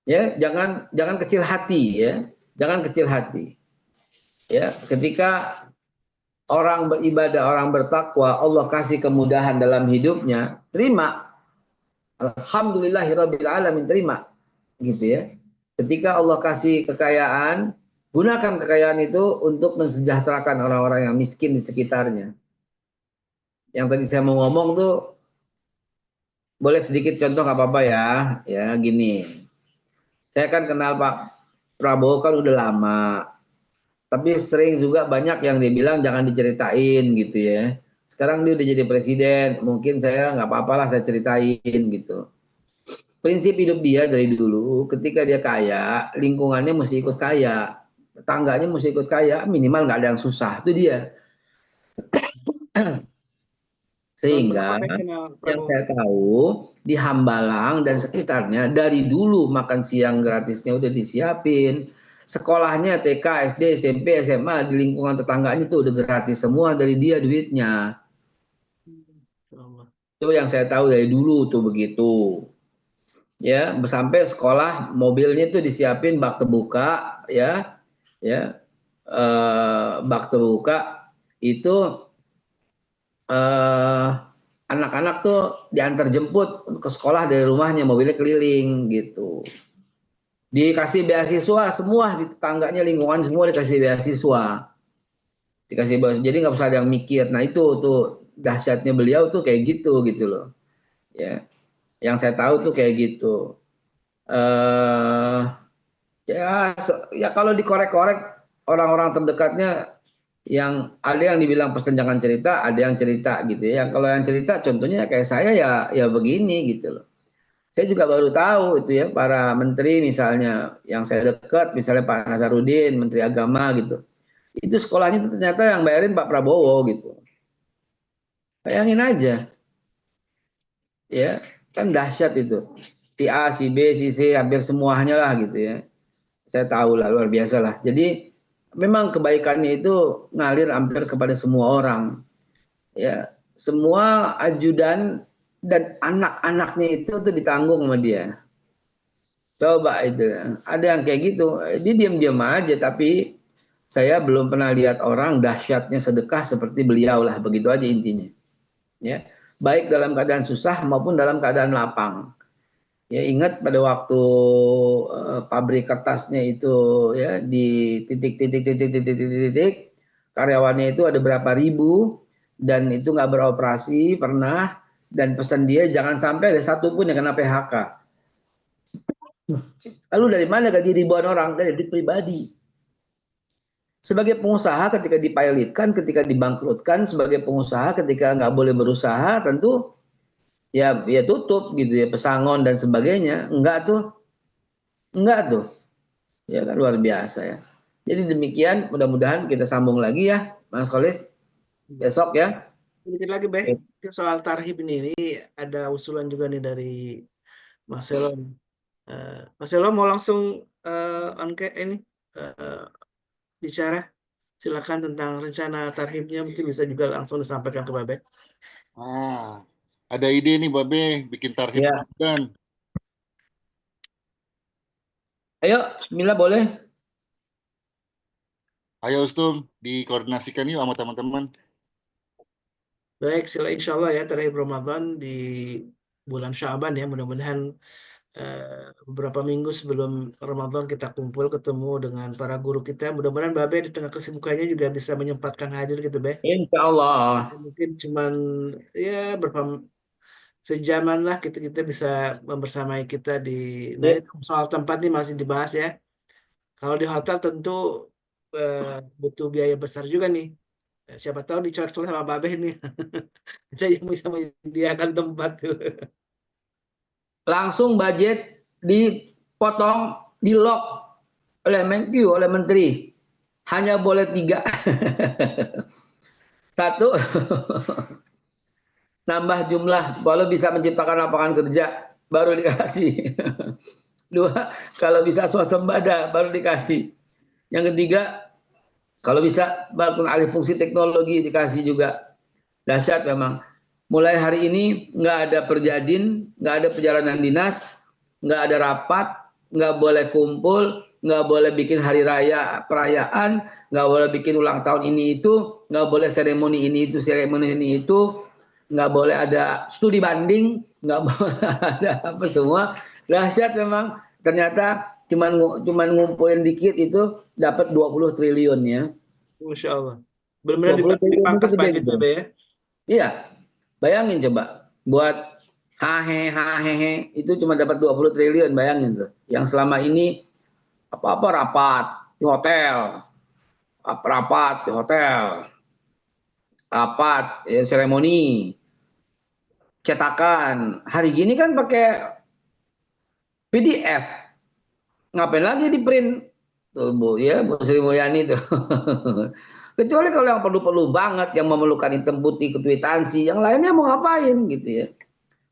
Ya, jangan kecil hati ya. Jangan kecil hati. Ya, ketika orang beribadah, orang bertakwa, Allah kasih kemudahan dalam hidupnya, terima. Alhamdulillahirabbil alamin, terima. Gitu ya. Ketika Allah kasih kekayaan, gunakan kekayaan itu untuk mensejahterakan orang-orang yang miskin di sekitarnya. Yang tadi saya mau ngomong tuh, boleh sedikit contoh nggak apa-apa ya. Ya, gini. Saya kan kenal Pak Prabowo kan udah lama. Tapi sering juga banyak yang dia bilang jangan diceritain gitu ya. Sekarang dia udah jadi presiden, mungkin saya nggak apa-apa lah saya ceritain gitu. Prinsip hidup dia dari dulu, ketika dia kaya, lingkungannya mesti ikut kaya. Tetangganya mesti ikut kaya, minimal nggak ada yang susah. Itu dia. tahun berapa Sehingga Pak kenal yang Prabowo? saya tahu di Hambalang dan sekitarnya dari dulu makan siang gratisnya udah disiapin. Sekolahnya TK, SD, SMP, SMA di lingkungan tetangganya tuh udah gratis semua dari dia duitnya. Insya Allah. Itu yang saya tahu dari dulu tuh begitu. Ya, sampai sekolah mobilnya tuh disiapin bak terbuka ya. Bak terbuka itu eh, anak-anak tuh diantar jemput ke sekolah dari rumahnya, mobilnya keliling gitu. Dikasih beasiswa semua di tetangganya, lingkungan semua dikasih beasiswa. dikasih bonus. Jadi nggak usah ada yang mikir. Nah itu tuh dahsyatnya beliau tuh kayak gitu loh. Ya, yang saya tahu tuh kayak gitu. eh ya kalau dikorek-korek orang-orang terdekatnya yang ada yang dibilang pesan jangan cerita, ada yang cerita gitu ya. Kalau yang cerita contohnya kayak saya ya begini gitu loh. Saya juga baru tahu itu ya para menteri misalnya yang saya dekat, misalnya Pak Nazarudin, Menteri Agama gitu. Itu sekolahnya itu ternyata yang bayarin Pak Prabowo gitu. Bayangin aja, ya kan dahsyat itu. Si A, si B, si C, hampir semuanya lah gitu ya. Saya tahu lah luar biasa lah. Jadi memang kebaikannya itu ngalir hampir kepada semua orang. Ya, semua ajudan dan anak-anaknya itu tuh ditanggung sama dia. Coba itu, ada yang kayak gitu, dia diam-diam aja, tapi saya belum pernah lihat orang dahsyatnya sedekah seperti beliau lah, begitu aja intinya. Ya, baik dalam keadaan susah maupun dalam keadaan lapang. Ya ingat pada waktu pabrik kertasnya itu ya di titik karyawannya itu ada berapa ribu dan itu nggak beroperasi pernah dan pesan dia jangan sampai ada satu pun yang kena PHK. Lalu dari mana gaji ribuan orang? Dari duit pribadi. Sebagai pengusaha ketika dipilotkan, ketika dibangkrutkan, sebagai pengusaha ketika nggak boleh berusaha, tentu ya tutup gitu ya, pesangon dan sebagainya. Enggak tuh, ya kan luar biasa ya. Jadi demikian, mudah-mudahan kita sambung lagi ya, Mas Kholis, besok ya. Sedikit lagi, Beh, soal tarhib ini ada usulan juga nih dari Mas Selon. Mas Selon mau langsung ini bicara, silakan tentang rencana tarhibnya, mungkin bisa juga langsung disampaikan ke Babe. Ada ide nih Babe, bikin tarhib Ya. Ramadan. Ayo, Bismillah boleh. Ayo Ustum, dikoordinasikan yuk sama teman-teman. Baik, sila insya Allah ya tarhib Ramadan di bulan Sya'ban ya, mudah-mudahan beberapa minggu sebelum Ramadan kita kumpul ketemu dengan para guru kita. Mudah-mudahan Babe di tengah kesibukannya juga bisa menyempatkan hadir gitu, Be. Insya Allah. Mungkin cuman ya sejaman lah kita bisa membersamai kita di. Nah, itu soal tempat nih masih dibahas ya. Kalau di hotel tentu butuh biaya besar juga nih. Siapa tahu dicocok sama Babe nih. Ada yang bisa menyediakan tempat tuh. Langsung budget dipotong, di lock oleh Menkyu, oleh Menteri. Hanya boleh 3. Satu, nambah jumlah, kalau bisa menciptakan lapangan kerja, baru dikasih. 2, kalau bisa swasembada, baru dikasih. Yang ketiga, kalau bisa melakukan alih fungsi teknologi, dikasih juga. Dahsyat memang. Mulai hari ini nggak ada perjadin, nggak ada perjalanan dinas, nggak ada rapat, nggak boleh kumpul, nggak boleh bikin hari raya perayaan, nggak boleh bikin ulang tahun ini itu, nggak boleh seremoni ini itu, nggak boleh ada studi banding, nggak boleh ada apa semua. Dahsyat memang. Ternyata cuman ngumpulin dikit itu dapat 20 triliun ya. Masya Allah. Benar-benar 20 triliun itu dipangkas gede budgetnya, gitu. Be, ya. Iya, bayangin coba buat hahehe itu cuma dapat 20 triliun, bayangin tuh. Yang selama ini apa-apa rapat di hotel, rapat di hotel, rapat ya, seremoni, cetakan. Hari gini kan pakai PDF, ngapain lagi di print tuh Bu ya, Bu Sri Mulyani tuh. Kecuali kalau yang perlu-perlu banget, yang memerlukan hitam putih kwitansi, yang lainnya mau ngapain gitu ya.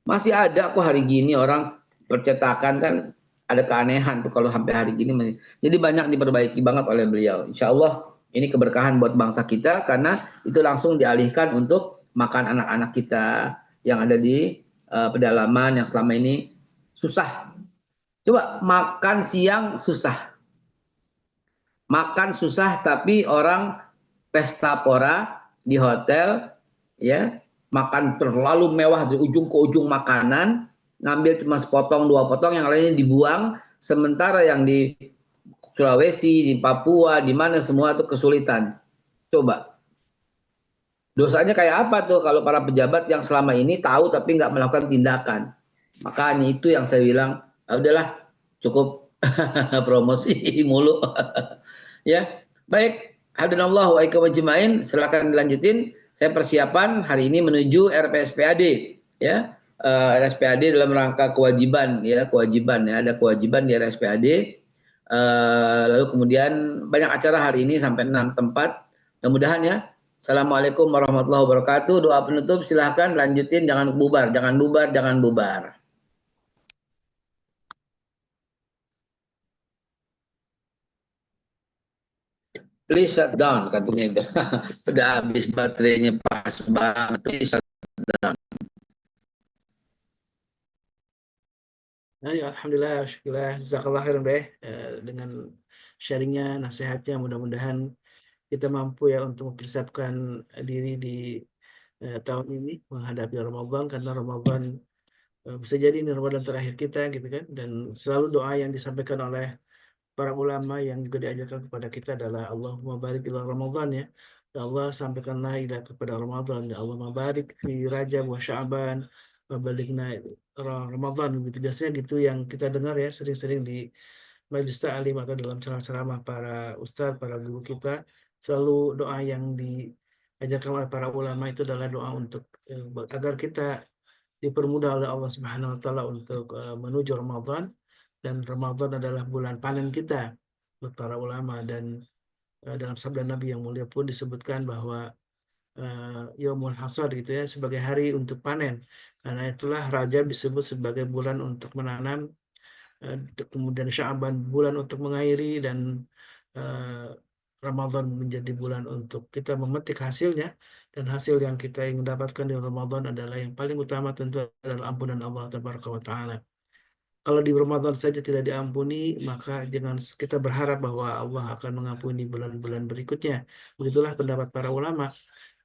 Masih ada kok hari gini orang percetakan kan ada keanehan tuh kalau sampai hari gini. Jadi banyak diperbaiki banget oleh beliau. Insya Allah ini keberkahan buat bangsa kita karena itu langsung dialihkan untuk makan anak-anak kita yang ada di pedalaman yang selama ini susah. Coba makan siang susah. Makan susah tapi orang pesta pora di hotel ya, makan terlalu mewah dari ujung ke ujung makanan, ngambil cuma sepotong 2 potong, yang lainnya dibuang, sementara yang di Sulawesi, di Papua, di mana semua itu kesulitan. Coba Dosanya kayak apa tuh kalau para pejabat yang selama ini tahu tapi nggak melakukan tindakan? Makanya itu yang saya bilang, "Ah, udahlah cukup promosi mulu." Ya, baik. Hadanallahu wa iyyakum ajmain. Silakan dilanjutin. Saya persiapan hari ini menuju RPSPAD, ya. RSPAD dalam rangka kewajiban, ya, kewajiban, ya, ada kewajiban di RSPAD. Lalu kemudian banyak acara hari ini sampai 6 tempat. Mudah-mudahan ya. Assalamualaikum warahmatullahi wabarakatuh. Doa penutup silahkan lanjutin, jangan bubar, jangan bubar, jangan bubar. Please shut down katanya. Udah habis baterainya pas banget. Please shut down. Ya, alhamdulillah, syukurlah, jazakallah khairan Beh. Dengan sharingnya, nasihatnya, mudah-mudahan kita mampu ya untuk mempersiapkan diri di tahun ini menghadapi Ramadan, karena Ramadan bisa jadi ini Ramadan terakhir kita gitu kan, dan selalu doa yang disampaikan oleh para ulama yang juga diajarkan kepada kita adalah Allahumma barik ila Ramadan ya. Ya Allah, sampaikanlah ila kepada Ramadan. Ya Allah, barik fi Rajab wa Sya'ban wa balikna Ramadan, gitu biasanya gitu yang kita dengar ya sering-sering di majelis ta'lim atau dalam ceramah-ceramah para ustadz, para guru kita, selalu doa yang diajarkan oleh para ulama itu adalah doa untuk agar kita dipermudah oleh Allah Subhanahu wa taala untuk menuju Ramadan, dan Ramadan adalah bulan panen kita menurut para ulama. Dan dalam sabda Nabi yang mulia pun disebutkan bahwa Yaumul Hasad gitu ya, sebagai hari untuk panen. Karena itulah Rajab disebut sebagai bulan untuk menanam, eh, kemudian Sya'ban bulan untuk mengairi, dan eh, Ramadan menjadi bulan untuk kita memetik hasilnya. Dan hasil yang kita ingin dapatkan di Ramadan adalah yang paling utama tentu adalah ampunan Allah Tabaraka wa Ta'ala. Kalau di Ramadan saja tidak diampuni, maka jangan kita berharap bahwa Allah akan mengampuni bulan-bulan berikutnya. Begitulah pendapat para ulama.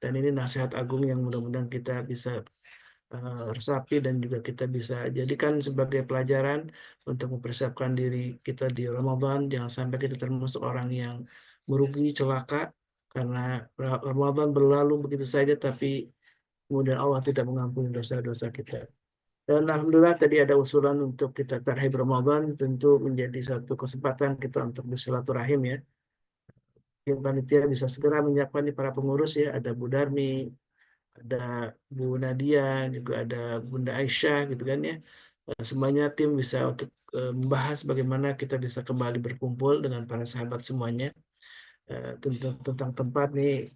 Dan ini nasihat agung yang mudah-mudahan kita bisa resapi dan juga kita bisa jadikan sebagai pelajaran untuk mempersiapkan diri kita di Ramadan. Jangan sampai kita termasuk orang yang merugi, celaka, karena Ramadan berlalu begitu saja, tapi kemudian Allah tidak mengampuni dosa-dosa kita. Dan alhamdulillah tadi ada usulan untuk kita tarhib Ramadan, tentu menjadi satu kesempatan kita untuk bersilaturahim ya. Yang panitia bisa segera menyiapkan di para pengurus ya, ada Bu Darmi, ada Bu Nadia, juga ada Bunda Aisyah gitu kan ya. Semuanya tim bisa untuk membahas bagaimana kita bisa kembali berkumpul dengan para sahabat semuanya. Tentang tempat nih,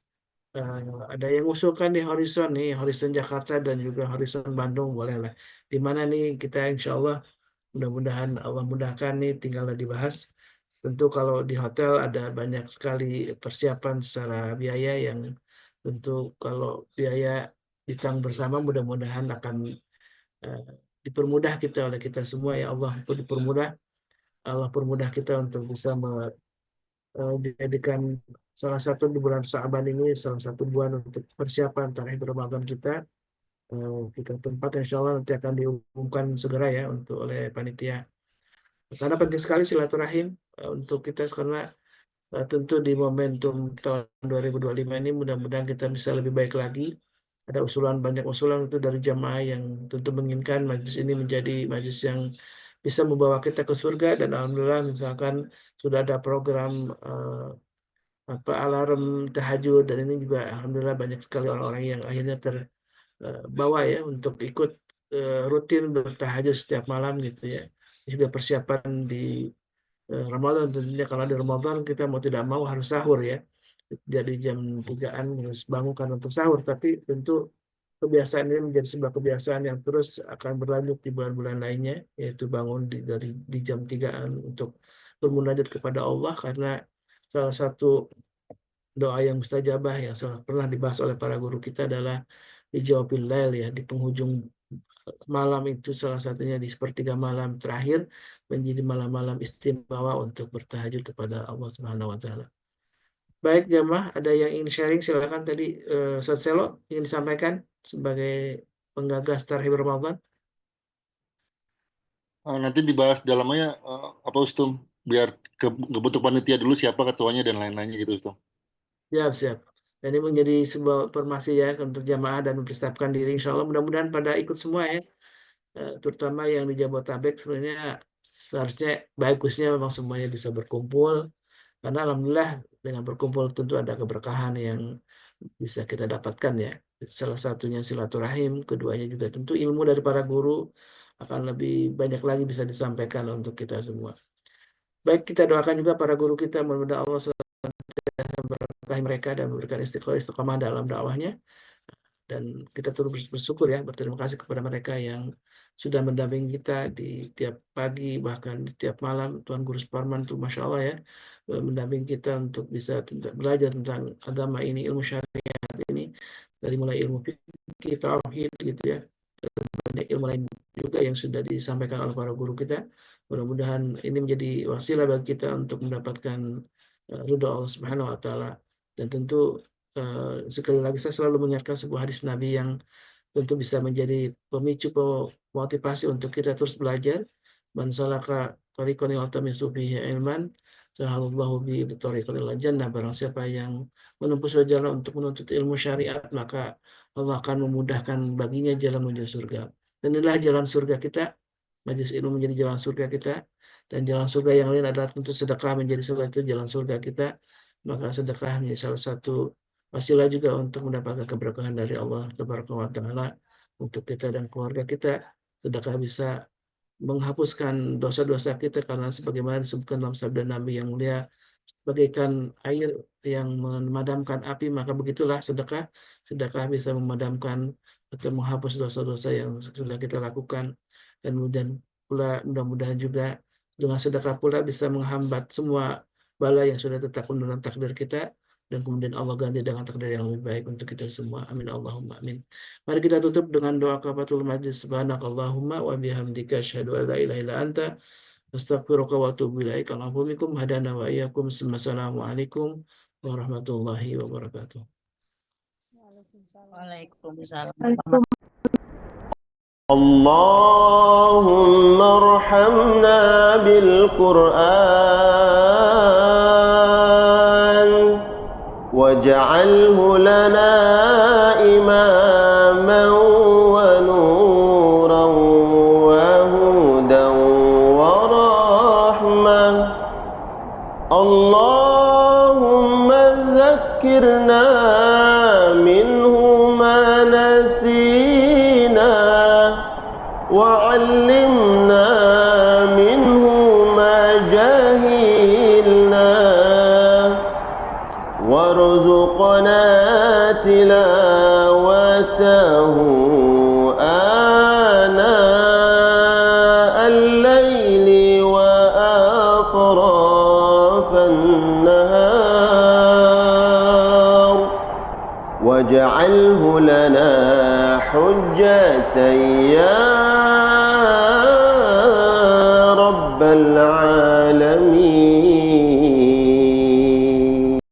ada yang usulkan di Horizon nih, Horizon Jakarta dan juga Horizon Bandung, boleh lah. Di mana nih kita insya Allah, mudah-mudahan Allah mudahkan nih, tinggal dibahas. Tentu kalau di hotel ada banyak sekali persiapan secara biaya yang tentu kalau biaya ditanggung bersama, mudah-mudahan akan eh, dipermudah kita oleh kita semua ya Allah, untuk dipermudah. Allah permudah kita untuk bisa dijadikan salah satu di bulan Sa'ban ini salah satu bulan untuk persiapan tarikh Ramadan kita. Kita tempat insya Allah nanti akan diumumkan segera ya untuk oleh panitia. Karena penting sekali silaturahim untuk kita, karena tentu di momentum tahun 2025 ini mudah-mudahan kita bisa lebih baik lagi. Ada usulan, banyak usulan itu dari jamaah yang tentu menginginkan majlis ini menjadi majlis yang bisa membawa kita ke surga. Dan alhamdulillah misalkan sudah ada program alarm tahajud, dan ini juga alhamdulillah banyak sekali orang-orang yang akhirnya terbawa ya untuk ikut rutin bertahajud setiap malam gitu ya. Ini juga persiapan di Ramadan. Tentunya kalau di Ramadan kita mau tidak mau harus sahur ya. Jadi jam 3-an harus bangunkan untuk sahur. Tapi tentu kebiasaan ini menjadi sebuah kebiasaan yang terus akan berlanjut di bulan-bulan lainnya, yaitu bangun di jam 3-an untuk bermunajat kepada Allah, karena salah satu doa yang mustajabah yang pernah dibahas oleh para guru kita adalah dijawabin lail ya, di penghujung malam itu, salah satunya di sepertiga malam terakhir menjadi malam-malam istimewa untuk bertahajud kepada Allah Subhanahu wa taala. Baik jamaah, ada yang ingin sharing silakan. Tadi Ustaz Selo ingin disampaikan sebagai penggagas Tarhib Ramadan. Nanti dibahas dalamnya apa Ustum? Biar ke bentuk panitia dulu siapa ketuanya dan lain-lainnya gitu Ustum. Siap, siap. Dan ini menjadi sebuah informasi ya untuk jamaah dan mempersiapkan diri. Insya Allah mudah-mudahan pada ikut semua ya. Terutama yang di Jabotabek sebenarnya seharusnya bagusnya memang semuanya bisa berkumpul. Karena alhamdulillah dengan berkumpul tentu ada keberkahan yang bisa kita dapatkan ya. Salah satunya silaturahim, keduanya juga tentu ilmu dari para guru akan lebih banyak lagi bisa disampaikan untuk kita semua. Baik, kita doakan juga para guru kita, mudah-mudahan Allah memberkahi mereka dan memberikan istiqomah dalam dakwahnya. Dan kita terus bersyukur ya, berterima kasih kepada mereka yang sudah mendampingi kita di tiap pagi, bahkan di tiap malam. Tuan Guru Suparman itu Masya Allah ya, mendampingi kita untuk bisa belajar tentang agama ini, ilmu syariat ini, dari mulai ilmu fikih, tauhid gitu ya, banyak ilmu lain juga yang sudah disampaikan oleh para guru kita. Mudah-mudahan ini menjadi wasilah bagi kita untuk mendapatkan ridha Allah Subhanahu wa taala. Dan tentu sekali lagi saya selalu mengingatkan sebuah hadis Nabi yang tentu bisa menjadi pemicu motivasi untuk kita terus belajar. Man salaka tariqan yaltamisu fihi ilman sahalallahu bihi tariqan ilal jannah. Barang siapa yang menempuh sebuah jalan untuk menuntut ilmu syariat, maka Allah akan memudahkan baginya jalan menuju surga. Dan inilah jalan surga kita. Majelis ilmu menjadi jalan surga kita. Dan jalan surga yang lain adalah tentu sedekah menjadi salah satu jalan surga kita. Maka sedekah menjadi salah satu wasilah juga untuk mendapatkan keberkahan dari Allah Taala untuk kita dan keluarga kita. Sedekah bisa menghapuskan dosa-dosa kita karena sebagaimana disebutkan dalam sabda Nabi yang mulia, bagaikan air yang memadamkan api, maka begitulah sedekah. Sedekah bisa memadamkan atau menghapus dosa-dosa yang sudah kita lakukan. Dan mudah-mudahan juga dengan sedekah pula bisa menghambat semua bala yang sudah tetap dalam takdir kita, dan kemudian Allah ganti dengan takdir yang lebih baik untuk kita semua. Amin Allahumma amin. Mari kita tutup dengan doa kafatul majlis. Subhanakallahumma wa bihamdika asyhadu an la ilaha illa anta astaghfiruka wa atubu ilaik. Alhamdulillahi hadana wa iyyakum. Assalamualaikum warahmatullahi wabarakatuh. Waalaikumsalam. اللهم ارحمنا بالقرآن واجعله لنا إماما ونورا وهدى ورحمة. اللهم ذكرنا منه ما نسينا وعلمنا منه ما جهلنا وارزقنا تلاوته آناء الليل وأطراف النهار واجعله لنا حجة يا رب العالمين.